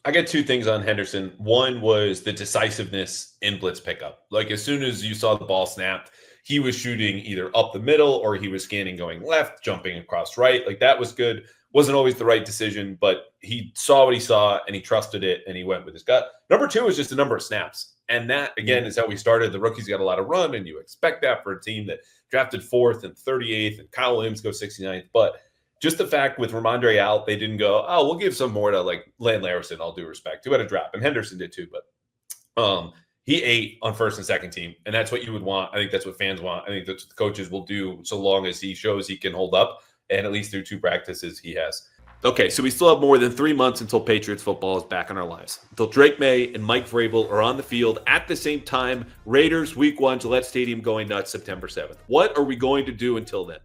I get two things on Henderson. One was the decisiveness in blitz pickup. Like as soon as you saw the ball snapped, he was shooting either up the middle or he was scanning going left, jumping across right. Like that was good. Wasn't always the right decision, but he saw what he saw and he trusted it and he went with his gut. Number two is just the number of snaps. And that, again, is how we started. The rookies got a lot of run, and you expect that for a team that drafted 4th and 38th, and Kyle Williams goes 69th. But just the fact with Ramondre out, they didn't go, oh, we'll give some more to like Land Larison, all due respect, who had a drop. And Henderson did too, but he ate on first and second team. And that's what you would want. I think that's what fans want. I think that's what the coaches will do so long as he shows he can hold up. And at least through 2 practices, he has. Okay, so we still have more than 3 months until Patriots football is back in our lives. Until Drake Maye and Mike Vrabel are on the field at the same time. Raiders, Week 1, Gillette Stadium going nuts September 7th. What are we going to do until then?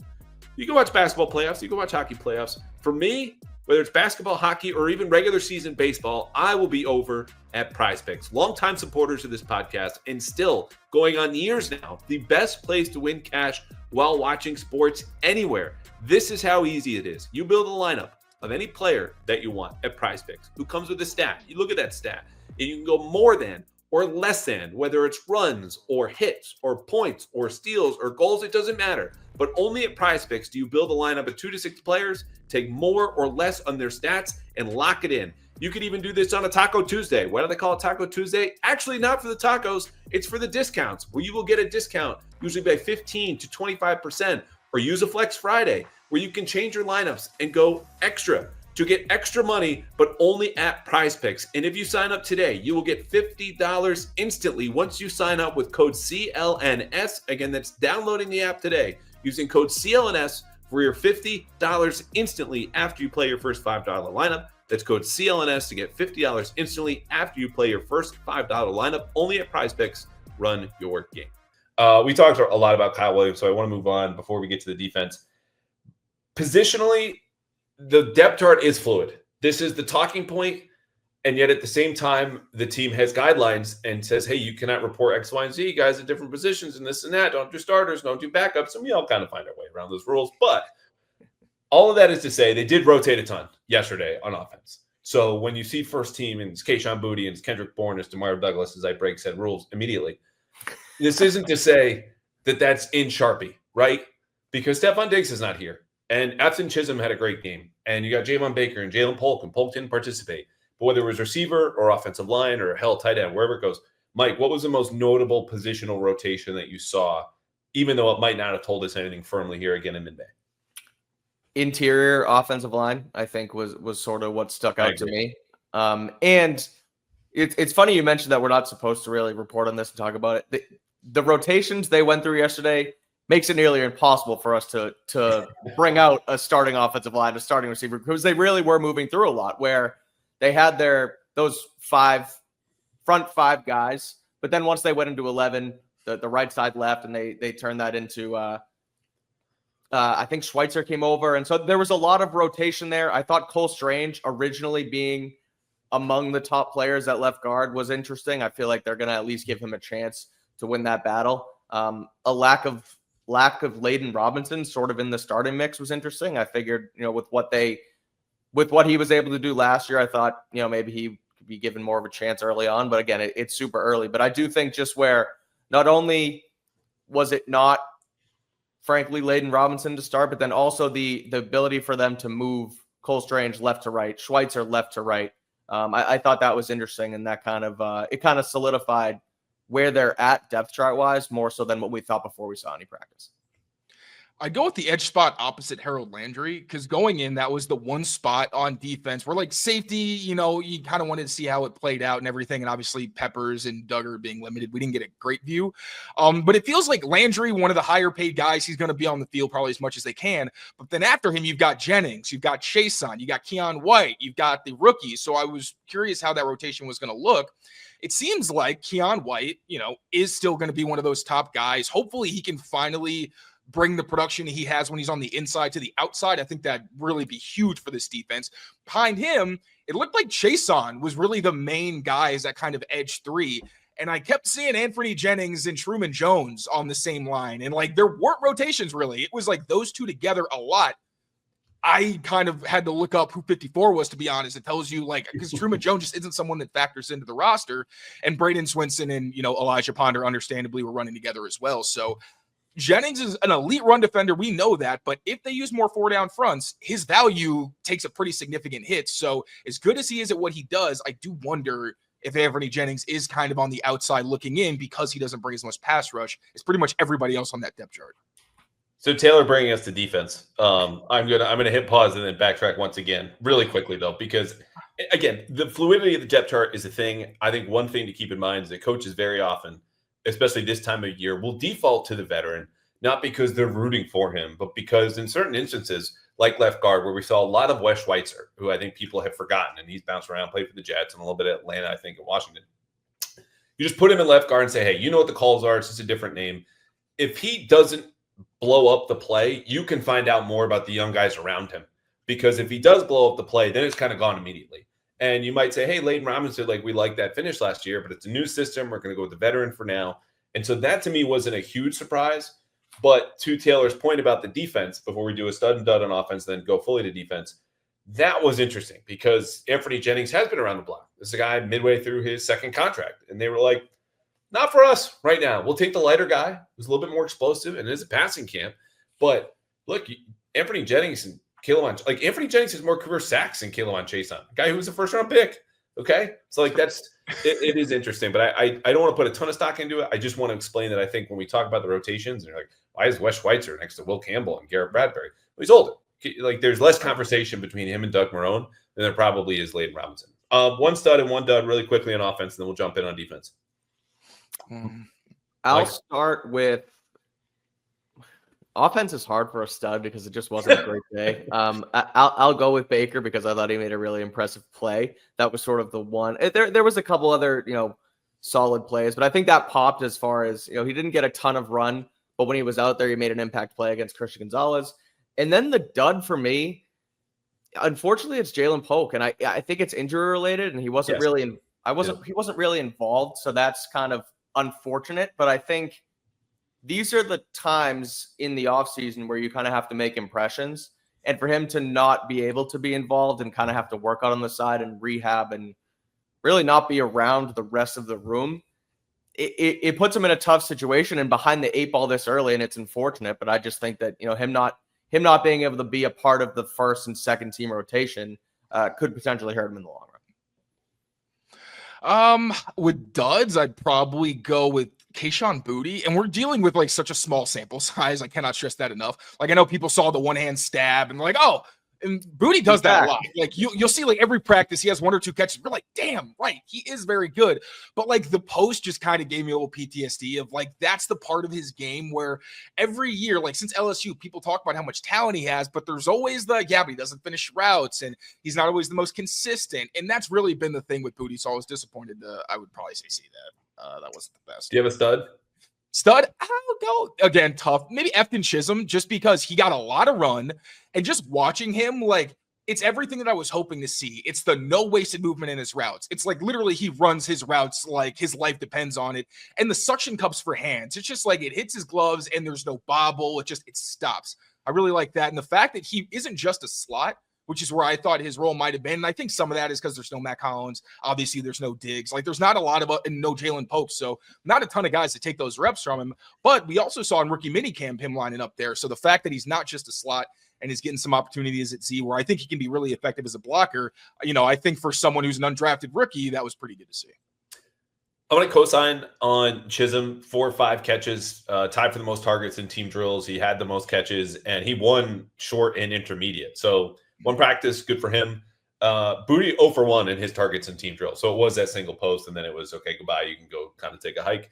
You can watch basketball playoffs. You can watch hockey playoffs. For me, whether it's basketball, hockey, or even regular season baseball, I will be over at Prizepicks. Longtime supporters of this podcast and still going on years now, the best place to win cash while watching sports anywhere. This is how easy it is. You build a lineup of any player that you want at Prizepicks who comes with a stat. You look at that stat and you can go more than or less than, whether it's runs or hits or points or steals or goals, it doesn't matter. But only at Prizepicks do you build a lineup of 2 to 6 players, take more or less on their stats, and lock it in. You could even do this on a Taco Tuesday. Why do they call it Taco Tuesday? Actually, not for the tacos. It's for the discounts, where you will get a discount, usually by 15 to 25%, or use a Flex Friday, where you can change your lineups and go extra to get extra money, but only at Prizepicks. And if you sign up today, you will get $50 instantly once you sign up with code CLNS. Again, that's downloading the app today using code CLNS for your $50 instantly after you play your first $5 lineup. That's code CLNS to get $50 instantly after you play your first $5 lineup, only at Prizepicks. Run your game. We talked a lot about Kyle Williams, so I want to move on before we get to the defense. Positionally, the depth chart is fluid. This is the talking point, and yet at the same time, the team has guidelines and says, hey, you cannot report X, Y, and Z guys at different positions and this and that. Don't do starters, don't do backups, and we all kind of find our way around those rules. But all of that is to say they did rotate a ton yesterday on offense. So when you see first team and it's Kayshon Boutte and it's Kendrick Bourne, it's DeMario Douglas, as I break said rules immediately, this isn't to say that that's in Sharpie, right? Because Stephon Diggs is not here. And Afton Chisholm had a great game. And you got Javon Baker and Jalen Polk, and Polk didn't participate. But whether it was receiver or offensive line or hell tight end, wherever it goes, Mike, what was the most notable positional rotation that you saw, even though it might not have told us anything firmly here again in mid-May? Interior offensive line, I think, was sort of what stuck out to me. And it's funny you mentioned that we're not supposed to really report on this and talk about it. The rotations they went through yesterday makes it nearly impossible for us to bring out a starting offensive line, a starting receiver, because they really were moving through a lot where they had those front five guys, but then once they went into 11, the right side left, and they turned that into I think Schweitzer came over, and so there was a lot of rotation there. I thought Cole Strange originally being among the top players at left guard was interesting. I feel like they're going to at least give him a chance to win that battle. A lack of Layden Robinson sort of in the starting mix was interesting. I figured, with what he was able to do last year, I thought, maybe he could be given more of a chance early on. But again, it's super early. But I do think just where not only was it not frankly, Layden Robinson to start, but then also the ability for them to move Cole Strange left to right, Schweitzer left to right. I thought that was interesting, and that kind of solidified where they're at depth chart wise, more so than what we thought before we saw any practice. I go with the edge spot opposite Harold Landry because going in, that was the one spot on defense where like safety, you kind of wanted to see how it played out and everything. And obviously Peppers and Duggar being limited, we didn't get a great view. But it feels like Landry, one of the higher paid guys, he's going to be on the field probably as much as they can. But then after him, you've got Jennings, you've got Chason, you got Keon White, you've got the rookies. So I was curious how that rotation was going to look. It seems like Keon White, is still going to be one of those top guys. Hopefully he can finally bring the production he has when he's on the inside to the outside. I think that'd really be huge for this defense. Behind him, it looked like Chason was really the main guy as that kind of edge three. And I kept seeing Anthony Jennings and Truman Jones on the same line. And like, there weren't rotations really. It was like those two together a lot. I kind of had to look up who 54 was, to be honest. It tells you because Truman Jones just isn't someone that factors into the roster. And Braden Swinson and, Elijah Ponder understandably were running together as well. So Jennings is an elite run defender. We know that, but if they use more 4-down fronts, his value takes a pretty significant hit. So as good as he is at what he does, I do wonder if Anthony Jennings is kind of on the outside looking in because he doesn't bring as much pass rush as pretty much everybody else on that depth chart. So Taylor bringing us to defense. I'm gonna hit pause and then backtrack once again, really quickly though, because again, the fluidity of the depth chart is a thing. I think one thing to keep in mind is that coaches very often, especially this time of year, will default to the veteran, not because they're rooting for him, but because in certain instances, like left guard, where we saw a lot of Wes Schweitzer, who I think people have forgotten, and he's bounced around, played for the Jets and a little bit at Atlanta, I think, in Washington. You just put him in left guard and say, hey, you know what the calls are. It's just a different name. If he doesn't blow up the play, you can find out more about the young guys around him. Because if he does blow up the play, then it's kind of gone immediately. And you might say, hey, Layden Robinson, we liked that finish last year, but it's a new system. We're going to go with the veteran for now. And so that to me wasn't a huge surprise. But to Taylor's point about the defense, before we do a stud and dud on offense, then go fully to defense, that was interesting because Anthony Jennings has been around the block. This is a guy midway through his second contract. And they were like, not for us right now. We'll take the lighter guy who's a little bit more explosive and is a passing camp. But look, Anthony Jennings and Anthony Jennings has more career sacks than K'Lavon Chaisson, a guy who was a first-round pick. Okay? So, that's it is interesting. But I don't want to put a ton of stock into it. I just want to explain that I think when we talk about the rotations, and you're like, why is Wes Schweitzer next to Will Campbell and Garrett Bradbury? Well, he's older. There's less conversation between him and Doug Marrone than there probably is Layden Robinson. One stud and one dud really quickly on offense, and then we'll jump in on defense. I'll start with offense is hard for a stud because it just wasn't a great day. I'll go with Baker because I thought he made a really impressive play. That was sort of the one. There was a couple other, solid plays, but I think that popped as far as, he didn't get a ton of run, but when he was out there, he made an impact play against Christian Gonzalez. And then the dud for me, unfortunately, it's Jalen Polk, and I think it's injury related, and he wasn't really he wasn't really involved, so that's kind of unfortunate. But I think these are the times in the offseason where you kind of have to make impressions. And for him to not be able to be involved and kind of have to work out on the side and rehab and really not be around the rest of the room, it puts him in a tough situation and behind the eight ball this early, and it's unfortunate. But I just think that, him not being able to be a part of the first and second team rotation could potentially hurt him in the long run. With duds, I'd probably go with Kayshon Boutte, and we're dealing with such a small sample size. I cannot stress that enough. I know people saw the one-hand stab and and Boutte does that a lot. You'll see every practice he has one or two catches. We're like, damn, right, he is very good. But the post just kind of gave me a little PTSD of that's the part of his game where every year, since LSU, people talk about how much talent he has, but there's always but he doesn't finish routes and he's not always the most consistent. And that's really been the thing with Boutte. So I was disappointed. I would probably say that wasn't the best. Do you have a stud? Stud, I'll go again. Tough, maybe Efton Chisholm, just because he got a lot of run, and just watching him, it's everything that I was hoping to see. It's the no wasted movement in his routes. It's literally he runs his routes his life depends on it, and the suction cups for hands. It's just it hits his gloves and there's no bobble. It stops. I really like that, and the fact that he isn't just a slot. which is where I thought his role might have been. And I think some of that is because there's no Matt Collins. Obviously, there's no Diggs. Like, there's not a lot of and no Jalen Pope. So not a ton of guys to take those reps from him. But we also saw in rookie minicamp him lining up there. So the fact that he's not just a slot and he's getting some opportunities at Z where I think he can be really effective as a blocker, I think for someone who's an undrafted rookie, that was pretty good to see. I want to co-sign on Chisholm, 4 or 5 catches, tied for the most targets in team drills. He had the most catches, and he won short and intermediate. So one practice, good for him. Booty 0 for 1 in his targets in team drill. So it was that single post, and then it was, okay, goodbye. You can go kind of take a hike.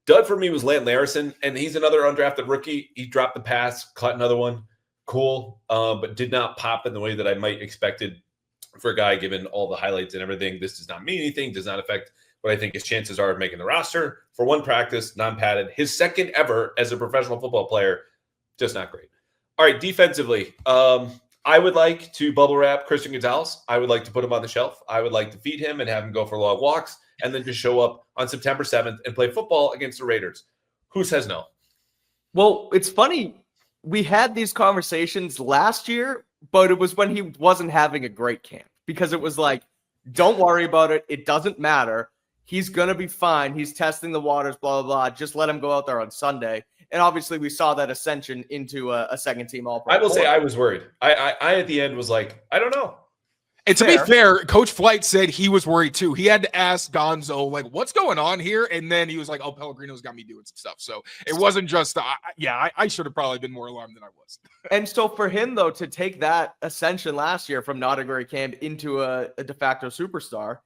Dud for me was Landon Larison, and he's another undrafted rookie. He dropped the pass, caught another one. Cool, but did not pop in the way that I might expected for a guy given all the highlights and everything. This does not mean anything, does not affect what I think his chances are of making the roster. For one practice, non-padded, his second ever as a professional football player, just not great. All right, defensively, I would like to bubble wrap Christian Gonzalez. I would like to put him on the shelf. I would like to feed him and have him go for long walks and then just show up on September 7th and play football against the Raiders. Who says no? Well, it's funny. We had these conversations last year, but it was when he wasn't having a great camp because it was like, don't worry about it. It doesn't matter. He's going to be fine. He's testing the waters, blah, blah, blah. Just let him go out there on Sunday. And obviously we saw that ascension into a second team All-Pro. I will say I was worried. I at the end was like, I don't know. And to be fair, Coach Flight said he was worried too. He had to ask Gonzo, like, what's going on here? And then he was like, oh, Pellegrino's got me doing some stuff. So it wasn't just, I should have probably been more alarmed than I was. And so for him, though, to take that ascension last year from not a great camp into a de facto superstar,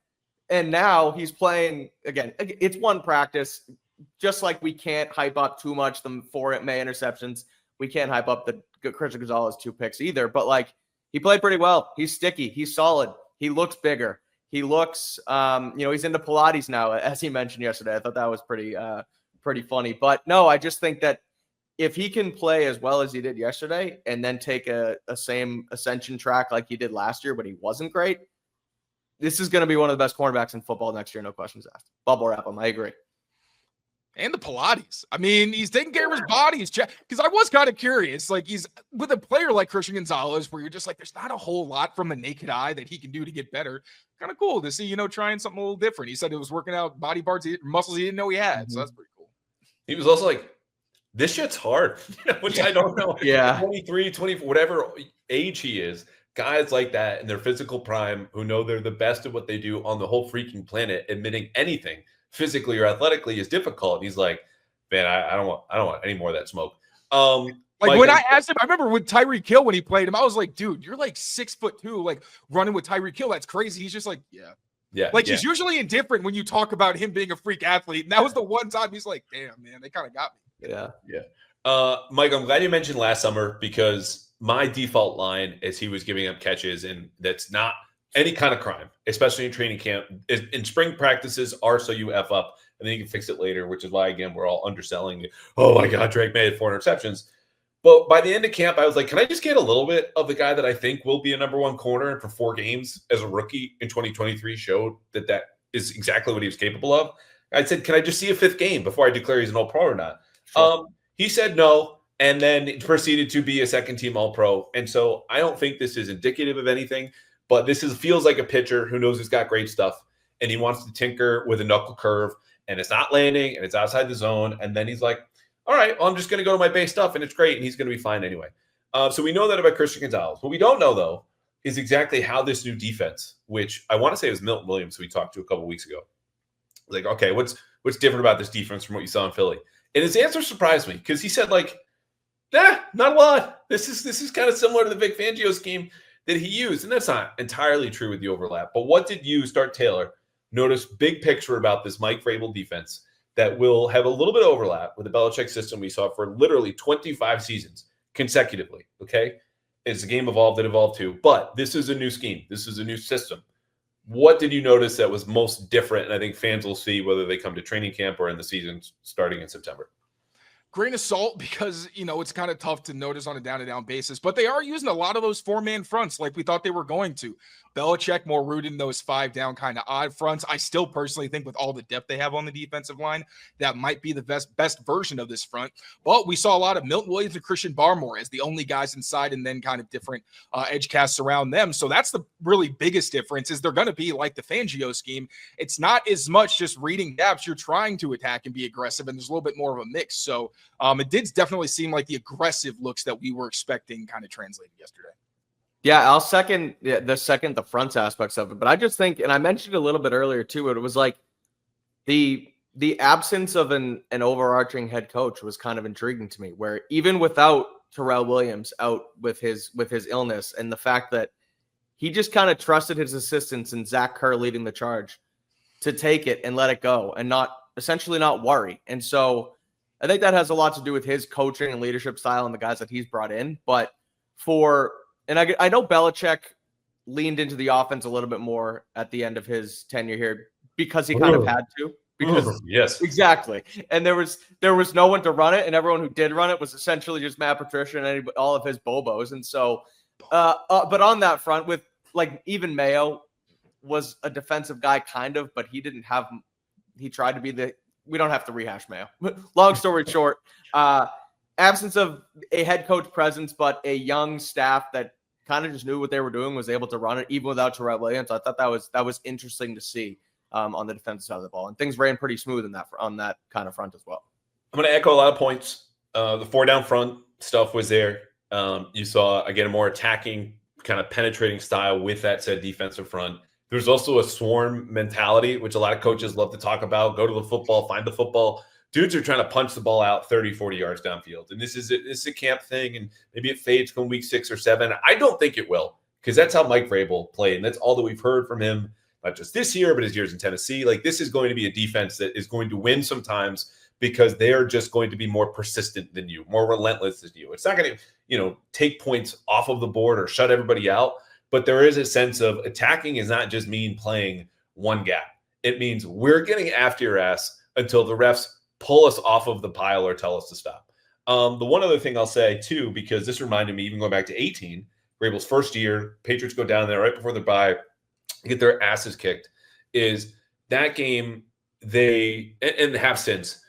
and now he's playing, again, it's one practice. Just like we can't hype up too much the 4 May interceptions, we can't hype up the Christian Gonzalez 2 picks either. But, like, he played pretty well. He's sticky. He's solid. He looks bigger. He looks, he's into Pilates now, as he mentioned yesterday. I thought that was pretty funny. But, no, I just think that if he can play as well as he did yesterday and then take a same ascension track like he did last year when he wasn't great, this is going to be one of the best cornerbacks in football next year, no questions asked. Bubble wrap him. I agree. And the Pilates. I mean, he's taking care of his body. Because I was kind of curious. Like, he's with a player like Christian Gonzalez, where you're just like, there's not a whole lot from the naked eye that he can do to get better. Kind of cool to see, trying something a little different. He said it was working out body parts, muscles he didn't know he had. So that's pretty cool. He was also like, this shit's hard, which I don't know. Yeah. 23, 24, whatever age he is. Guys like that in their physical prime who know they're the best at what they do on the whole freaking planet, admitting anything physically or athletically is difficult. And he's like, man, I don't want any more of that smoke. When I asked him, I remember with Tyreek Hill when he played him, I was like, dude, you're like 6'2", like running with Tyreek Hill. That's crazy. He's just like, yeah. He's usually indifferent when you talk about him being a freak athlete. And that was the one time he's like, damn, man, they kind of got me. Yeah. Mike, I'm glad you mentioned last summer because my default line is he was giving up catches, and that's not any kind of crime, especially in training camp. In spring practices are so you F up, and then you can fix it later, which is why, again, we're all underselling. Oh, my God, Drake Maye had 4 interceptions. But by the end of camp, I was like, can I just get a little bit of the guy that I think will be a number 1 corner, and for 4 games as a rookie in 2023 showed that is exactly what he was capable of? I said, can I just see a 5th game before I declare he's an all-pro or not? Sure. He said no, and then proceeded to be a second-team all-pro. And so I don't think this is indicative of anything, but this feels like a pitcher who knows he's got great stuff, and he wants to tinker with a knuckle curve, and it's not landing, and it's outside the zone. And then he's like, all right, well, I'm just going to go to my base stuff, and it's great, and he's going to be fine anyway. So we know that about Christian Gonzalez. What we don't know, though, is exactly how this new defense, which I want to say was Milton Williams, who we talked to a couple weeks ago. Like, okay, what's different about this defense from what you saw in Philly? And his answer surprised me because he said, like, not a lot. This is kind of similar to the Vic Fangio scheme that he used. And that's not entirely true with the overlap. But what did you, Start Taylor, notice big picture about this Mike Vrabel defense that will have a little bit of overlap with the Belichick system we saw for literally 25 seasons consecutively, okay? As the game evolved, it evolved too. But this is a new scheme. This is a new system. What did you notice that was most different? And I think fans will see whether they come to training camp or in the season starting in September. grain of salt because, it's kind of tough to notice on a down-to-down basis, but they are using a lot of those four-man fronts like we thought they were going to. Belichick more rooted in those five-down kind of odd fronts. I still personally think with all the depth they have on the defensive line, that might be the best version of this front. But we saw a lot of Milton Williams and Christian Barmore as the only guys inside and then kind of different edge casts around them. So that's the really biggest difference is they're going to be like the Fangio scheme. It's not as much just reading gaps. You're trying to attack and be aggressive, and there's a little bit more of a mix. So it did definitely seem like the aggressive looks that we were expecting kind of translated yesterday. Yeah, I'll second the front aspects of it. But I just think, and I mentioned a little bit earlier too, it was like the absence of an overarching head coach was kind of intriguing to me, where even without Terrell Williams out with his illness, and the fact that he just kind of trusted his assistants and Zach Kerr leading the charge to take it and let it go and essentially not worry. And so I think that has a lot to do with his coaching and leadership style and the guys that he's brought in. But I know Belichick leaned into the offense a little bit more at the end of his tenure here because he kind of had to. Because yes, exactly. And there was no one to run it, and everyone who did run it was essentially just Matt Patricia and all of his Bobos. And so, but on that front, with like even Mayo was a defensive guy, kind of, but he tried to be we don't have to rehash Mayo. Long story short, absence of a head coach presence, but a young staff that kind of just knew what they were doing, was able to run it even without Terrell Williams. I thought that was interesting to see on the defensive side of the ball, and things ran pretty smooth on that kind of front as well. I'm going to echo a lot of points. The four down front stuff was there. You saw, again, a more attacking kind of penetrating style with that said defensive front. There's also a swarm mentality, which a lot of coaches love to talk about. Go to the football, find the football. Dudes are trying to punch the ball out 30, 40 yards downfield. And this is a camp thing, and maybe it fades come week 6 or 7. I don't think it will, because that's how Mike Vrabel played, and that's all that we've heard from him, not just this year, but his years in Tennessee. Like, this is going to be a defense that is going to win sometimes because they're just going to be more persistent than you, more relentless than you. It's not going to, take points off of the board or shut everybody out, but there is a sense of attacking is not just mean playing one gap. It means we're getting after your ass until the refs pull us off of the pile or tell us to stop. The one other thing I'll say, too, because this reminded me, even going back to 18, Vrabel's first year, Patriots go down there right before the bye, get their asses kicked, is that game and have since,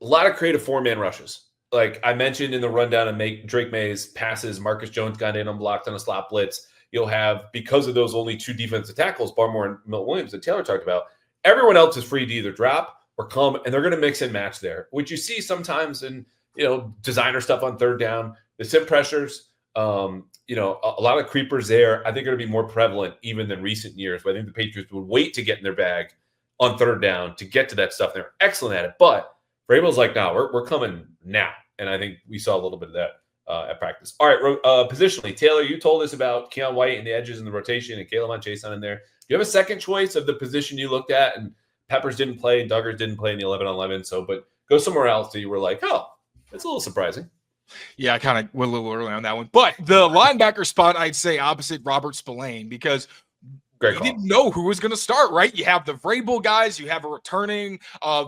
a lot of creative four-man rushes. Like I mentioned in the rundown of Drake Maye's passes, Marcus Jones got in unblocked on a slot blitz. You'll have, because of those only 2 defensive tackles, Barmore and Milton Williams that Taylor talked about, everyone else is free to either drop or come, and they're going to mix and match there, which you see sometimes in, designer stuff on third down. The sim pressures, a lot of creepers there, I think are going to be more prevalent even than recent years. But I think the Patriots would wait to get in their bag on third down to get to that stuff. They're excellent at it. But Vrabel's like, no, we're coming now. And I think we saw a little bit of that at practice. All right, positionally, Taylor, you told us about Keon White and the edges and the rotation and Caleb on Chase on in there. Do you have a second choice of the position you looked at? And Peppers didn't play, and Duggars didn't play in the 11-on-11. So, but go somewhere else that you were like, oh, that's a little surprising. Yeah, I kind of went a little early on that one. But the linebacker spot, I'd say opposite Robert Spillane, because you didn't know who was going to start, right? You have the Vrabel guys, you have a returning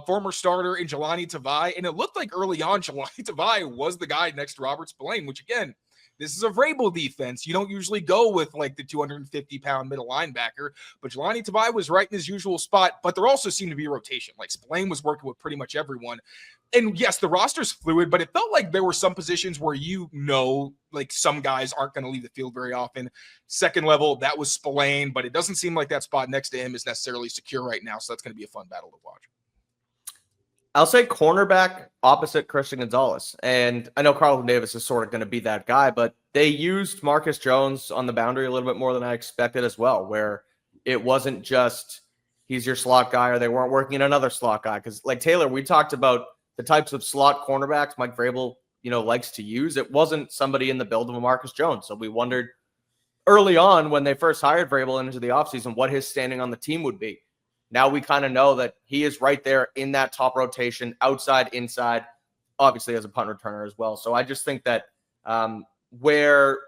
former starter in Jelani Tavai, and it looked like early on Jelani Tavai was the guy next to Robert Spillane, which again, this is a Vrabel defense. You don't usually go with like the 250-pound middle linebacker, but Jelani Tavai was right in his usual spot, but there also seemed to be a rotation. Like Spillane was working with pretty much everyone. And yes, the roster's fluid, but it felt like there were some positions where like some guys aren't going to leave the field very often. Second level, that was Spillane, but it doesn't seem like that spot next to him is necessarily secure right now, so that's going to be a fun battle to watch. I'll say cornerback opposite Christian Gonzalez. And I know Carlton Davis is sort of going to be that guy, but they used Marcus Jones on the boundary a little bit more than I expected as well, where it wasn't just he's your slot guy or they weren't working another slot guy. Because like Taylor, we talked about the types of slot cornerbacks Mike Vrabel, likes to use. It wasn't somebody in the build of a Marcus Jones. So we wondered early on when they first hired Vrabel into the offseason what his standing on the team would be. Now we kind of know that he is right there in that top rotation, outside, inside, obviously as a punt returner as well. So I just think that where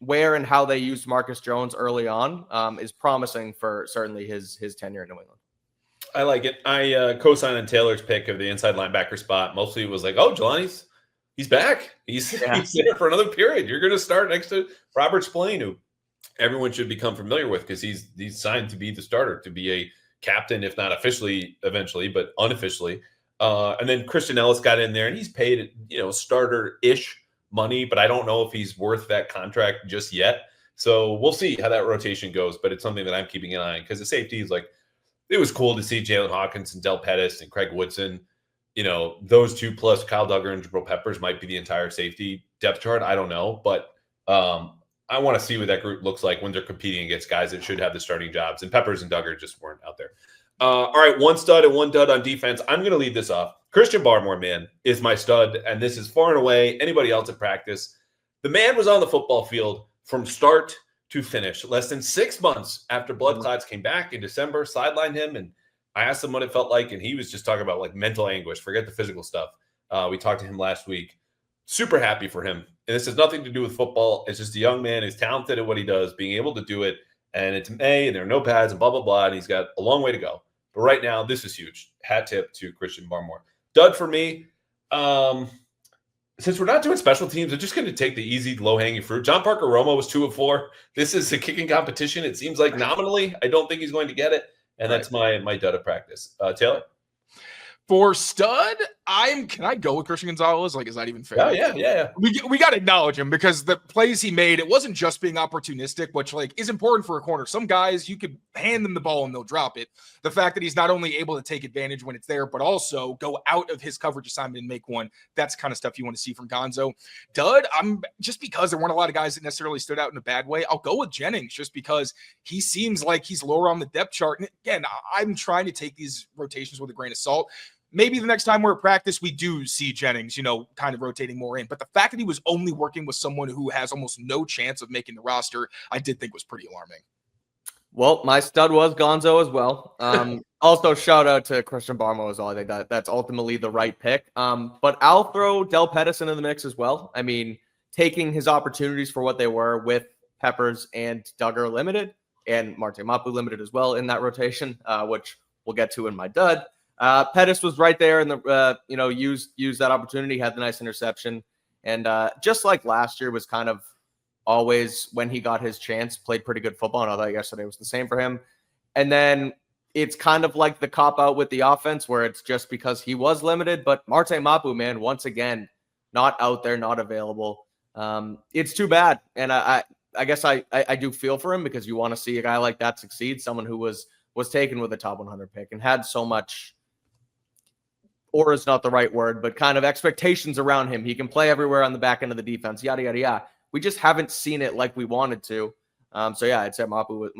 and how they used Marcus Jones early on is promising for certainly his tenure in New England. I like it. I co-signed on Taylor's pick of the inside linebacker spot. Mostly it was like, oh, Jelani's he's back. He's there for another period. You're going to start next to Robert Spillane, who everyone should become familiar with because he's signed to be the starter, to be a captain, if not officially eventually, but unofficially. And then Christian Ellis got in there, and he's paid, starter-ish money, but I don't know if he's worth that contract just yet. So we'll see how that rotation goes, but it's something that I'm keeping an eye on because the safety is like, it was cool to see Jalen Hawkins and Del Pettis and Craig Woodson. Those two plus Kyle Duggar and Jabril Peppers might be the entire safety depth chart. I don't know, but I want to see what that group looks like when they're competing against guys that should have the starting jobs. And Peppers and Duggar just weren't out there. All right, one stud and one dud on defense. I'm going to lead this off. Christian Barmore, man, is my stud, and this is far and away anybody else at practice. The man was on the football field from start to finish. Less than 6 months after blood clots came back in December, sidelined him, and I asked him what it felt like, and he was just talking about like mental anguish. Forget the physical stuff. We talked to him last week. Super happy for him. And this has nothing to do with football. It's just a young man who's talented at what he does, being able to do it. And it's May, and there are no pads, and blah, blah, blah. And he's got a long way to go. But right now, this is huge. Hat tip to Christian Barmore. Dud for me. Since we're not doing special teams, I'm just going to take the easy, low-hanging fruit. John Parker Romo was 2 of 4. This is a kicking competition. It seems like nominally, I don't think he's going to get it. And that's my dud of practice. Taylor? For stud, can I go with Christian Gonzalez? Like, is that even fair? Yeah. We got to acknowledge him because the plays he made, it wasn't just being opportunistic, which like is important for a corner. Some guys, you could hand them the ball and they'll drop it. The fact that he's not only able to take advantage when it's there, but also go out of his coverage assignment and make one, that's the kind of stuff you want to see from Gonzo. Dud, just because there weren't a lot of guys that necessarily stood out in a bad way, I'll go with Jennings just because he seems like he's lower on the depth chart. And again, I'm trying to take these rotations with a grain of salt. Maybe the next time we're at practice, we do see Jennings, kind of rotating more in. But the fact that he was only working with someone who has almost no chance of making the roster, I did think was pretty alarming. Well, my stud was Gonzo as well. Also, shout out to Christian Barmore as well. I think that's ultimately the right pick. But I'll throw Del Pettis into the mix as well. I mean, taking his opportunities for what they were with Peppers and Duggar limited and Marte Mapu limited as well in that rotation, which we'll get to in my dud. Pettis was right there and used that opportunity, had the nice interception. And just like last year was kind of always when he got his chance, played pretty good football. And I thought yesterday was the same for him. And then it's kind of like the cop out with the offense where it's just because he was limited, but Marte Mapu, man, once again, not out there, not available. It's too bad. And I guess I do feel for him because you want to see a guy like that succeed. Someone who was taken with a top 100 pick and had so much, or is not the right word, but kind of expectations around him. He can play everywhere on the back end of the defense, yada, yada, yada. We just haven't seen it like we wanted to. So, yeah, I'd say Mapu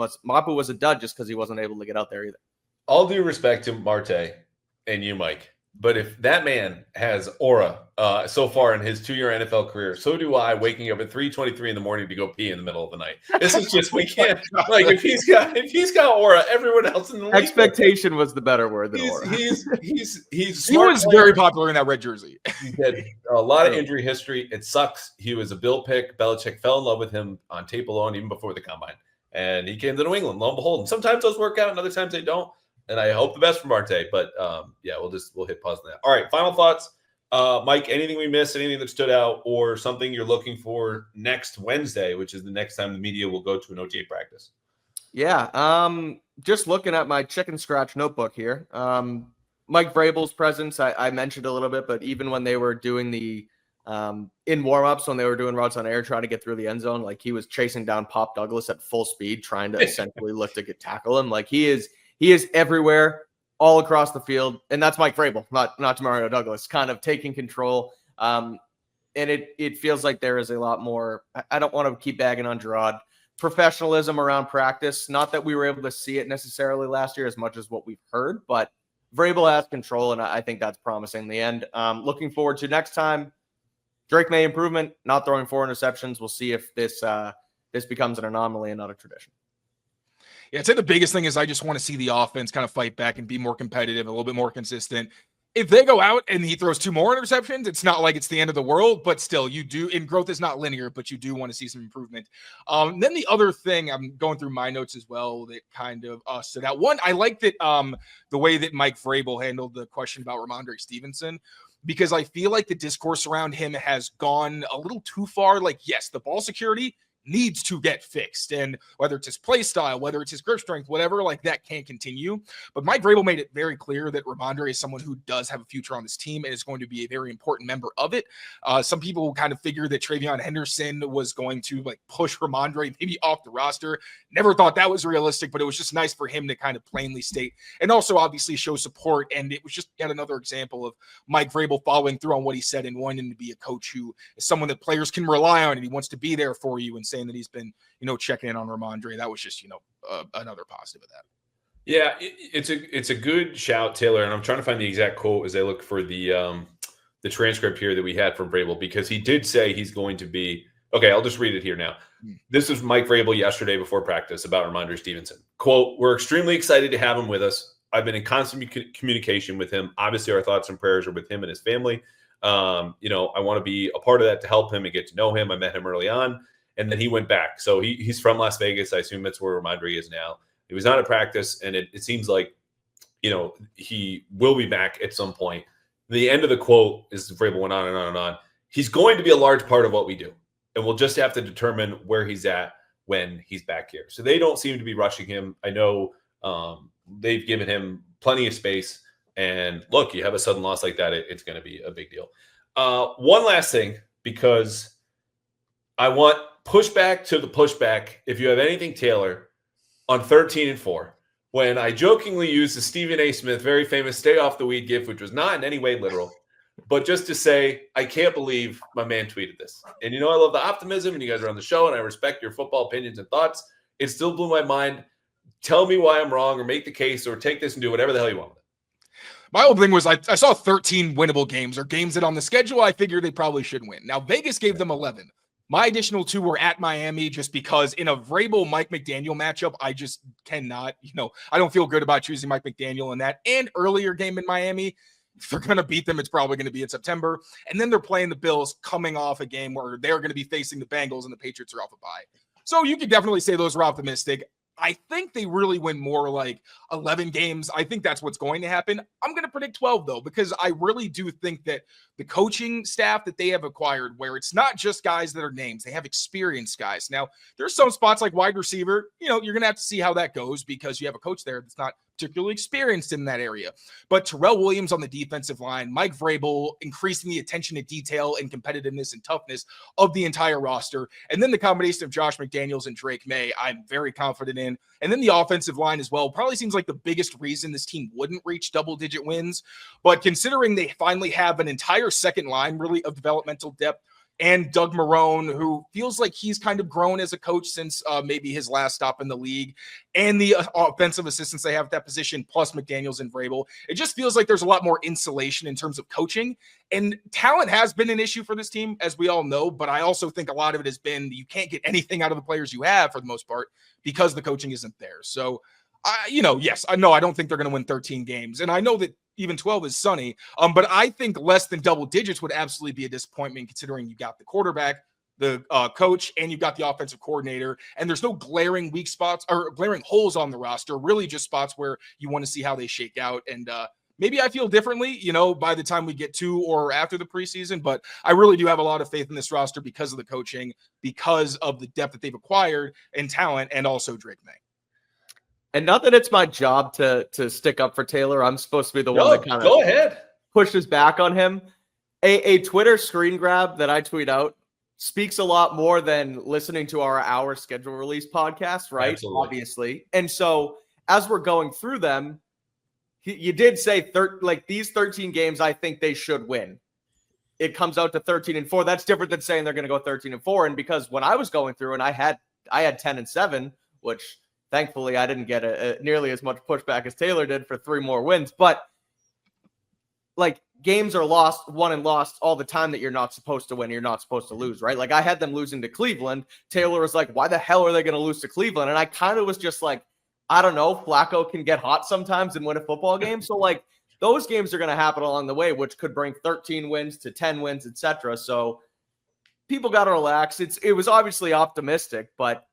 was a dud just because he wasn't able to get out there either. All due respect to Marte and you, Mike, but if that man has aura so far in his 2-year NFL career, so do I, waking up at 3:23 in the morning to go pee in the middle of the night. This is just, we can't, like, if he's got aura, everyone else in the league. Expectation was the better word than aura. He's he was very popular in that red jersey. He had a lot of injury history. It sucks. He was a Bill pick. Belichick fell in love with him on tape alone, even before the combine. And he came to New England, lo and behold. And sometimes those work out and other times they don't. And I hope the best for Marte, but we'll hit pause on that. All right, final thoughts. Mike, anything we missed, anything that stood out, or something you're looking for next Wednesday, which is the next time the media will go to an OTA practice? Yeah, just looking at my chicken scratch notebook here. Mike Vrabel's presence, I mentioned a little bit, but even when they were doing the in warm-ups, when they were doing routes on air, trying to get through the end zone, like he was chasing down Pop Douglas at full speed, trying to essentially look to tackle him. Like he is everywhere, all across the field, and that's Mike Vrabel, not Demario Douglas, kind of taking control. And it feels like there is a lot more. I don't want to keep bagging on Gerard. Professionalism around practice. Not that we were able to see it necessarily last year as much as what we've heard, but Vrabel has control, and I think that's promising in the end. Looking forward to next time. Drake Maye improvement, not throwing 4 interceptions. We'll see if this becomes an anomaly and not a tradition. Yeah, I'd say the biggest thing is I just want to see the offense kind of fight back and be more competitive, a little bit more consistent. if they go out and he throws 2 more interceptions, it's not like it's the end of the world, but still you do, and growth is not linear, but you do want to see some improvement. Then the other thing, I'm going through my notes as well, that kind of stood out. One, I like that the way that Mike Vrabel handled the question about Ramondre Stevenson, because I feel like the discourse around him has gone a little too far. Like, yes, the ball security needs to get fixed, and whether it's his play style, whether it's his grip strength, whatever, like that can't continue. But Mike Vrabel made it very clear that Ramondre is someone who does have a future on this team and is going to be a very important member of it. Some people kind of figure that TreVeyon Henderson was going to like push Ramondre maybe off the roster. Never thought that was realistic, but it was just nice for him to kind of plainly state and also obviously show support. And it was just yet another example of Mike Vrabel following through on what he said and wanting to be a coach who is someone that players can rely on, and he wants to be there for you, and saying that he's been, checking in on Ramondre. That was just, another positive of that. Yeah, it's a good shout, Taylor. And I'm trying to find the exact quote as I look for the transcript here that we had from Vrabel, because he did say he's going to be okay. I'll just read it here now. This is Mike Vrabel yesterday before practice about Ramondre Stevenson. Quote, "We're extremely excited to have him with us. I've been in constant communication with him. Obviously, our thoughts and prayers are with him and his family. I want to be a part of that to help him and get to know him. I met him early on, and then he went back. So he's from Las Vegas. I assume that's where Ramondre is now. He was not at practice, and it seems like, he will be back at some point." The end of the quote is Vrabel went on and on and on. "He's going to be a large part of what we do, and we'll just have to determine where he's at when he's back here." So they don't seem to be rushing him. I know they've given him plenty of space. And look, you have a sudden loss like that, it's going to be a big deal. One last thing, because I want pushback to the pushback. If you have anything, Taylor, on 13-4, when I jokingly used the Stephen A. Smith, very famous "stay off the weed" gif, which was not in any way literal, but just to say, I can't believe my man tweeted this. And I love the optimism, and you guys are on the show, and I respect your football opinions and thoughts. It still blew my mind. Tell me why I'm wrong, or make the case, or take this and do whatever the hell you want with it. My whole thing was I saw 13 winnable games, or games that on the schedule I figured they probably should win. Now, Vegas gave them 11. My additional 2 were at Miami, just because in a Vrabel-Mike McDaniel matchup, I just cannot, I don't feel good about choosing Mike McDaniel in that. And earlier game in Miami, if they're going to beat them, it's probably going to be in September. And then they're playing the Bills, coming off a game where they're going to be facing the Bengals and the Patriots are off a bye. So you could definitely say those were optimistic. I think they really win more like 11 games. I think that's what's going to happen. I'm going to predict 12, though, because I really do think that the coaching staff that they have acquired, where it's not just guys that are names, they have experienced guys. Now, there's some spots like wide receiver, you're going to have to see how that goes, because you have a coach there that's not particularly experienced in that area. But Terrell Williams on the defensive line, Mike Vrabel increasing the attention to detail and competitiveness and toughness of the entire roster, and then the combination of Josh McDaniels and Drake Maye, I'm very confident in. And then the offensive line as well probably seems like the biggest reason this team wouldn't reach double-digit wins. But considering they finally have an entire second line really of developmental depth, and Doug Marrone, who feels like he's kind of grown as a coach since maybe his last stop in the league, and the offensive assistants they have at that position, plus McDaniels and Vrabel, it just feels like there's a lot more insulation in terms of coaching. And talent has been an issue for this team, as we all know, but I also think a lot of it has been you can't get anything out of the players you have for the most part because the coaching isn't there. So, yes, I know I don't think they're going to win 13 games, and I know that even 12 is sunny. But I think less than double digits would absolutely be a disappointment, considering you got the quarterback, the coach, and you've got the offensive coordinator, and there's no glaring weak spots or glaring holes on the roster, really just spots where you want to see how they shake out. And maybe I feel differently, by the time we get to or after the preseason, but I really do have a lot of faith in this roster because of the coaching, because of the depth that they've acquired and talent, and also Drake Maye. And not that it's my job to stick up for Taylor. I'm supposed to be the one that kind of pushes back on him. A Twitter screen grab that I tweet out speaks a lot more than listening to our hour schedule release podcast, right? Absolutely. Obviously. And so as we're going through them, you did say these 13 games, I think they should win. It comes out to 13-4. That's different than saying they're going to go 13-4. And because when I was going through and I had 10-7, which thankfully I didn't get nearly as much pushback as Taylor did for 3 more wins, but like games are won and lost all the time that you're not supposed to win, you're not supposed to lose, right? Like I had them losing to Cleveland. Taylor was like, why the hell are they going to lose to Cleveland? And I kind of was just like, I don't know, Flacco can get hot sometimes and win a football game. So like those games are going to happen along the way, which could bring 13 wins to 10 wins, etc. So people got to relax. It was obviously optimistic, but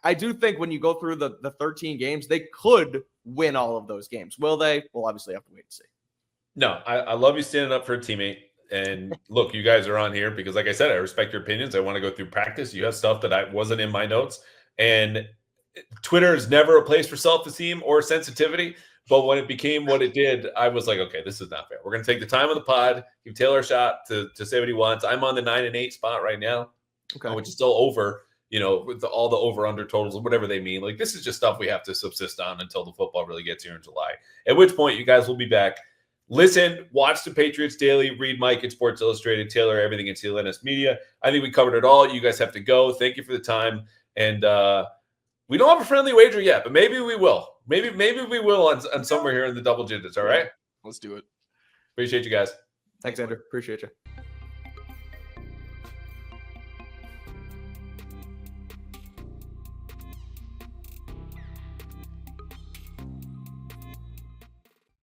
I do think when you go through the 13 games, they could win all of those games. Will they? We'll obviously have to wait and see. No, I love you standing up for a teammate. And look, you guys are on here because, like I said, I respect your opinions. I want to go through practice. You have stuff that I wasn't in my notes. And Twitter is never a place for self-esteem or sensitivity. But when it became what it did, I was like, okay, this is not fair. We're going to take the time of the pod, give Taylor a shot to say what he wants. I'm on the 9-8 spot right now, which is still over, with all the over-under totals and whatever they mean. Like, this is just stuff we have to subsist on until the football really gets here in July. At which point, you guys will be back. Listen, watch the Patriots Daily, read Mike at Sports Illustrated, Taylor, everything at CLNS Media. I think we covered it all. You guys have to go. Thank you for the time. And we don't have a friendly wager yet, but maybe we will. Maybe we will on somewhere here in the double digits. All right? Let's do it. Appreciate you guys. Thanks, Andrew. Appreciate you.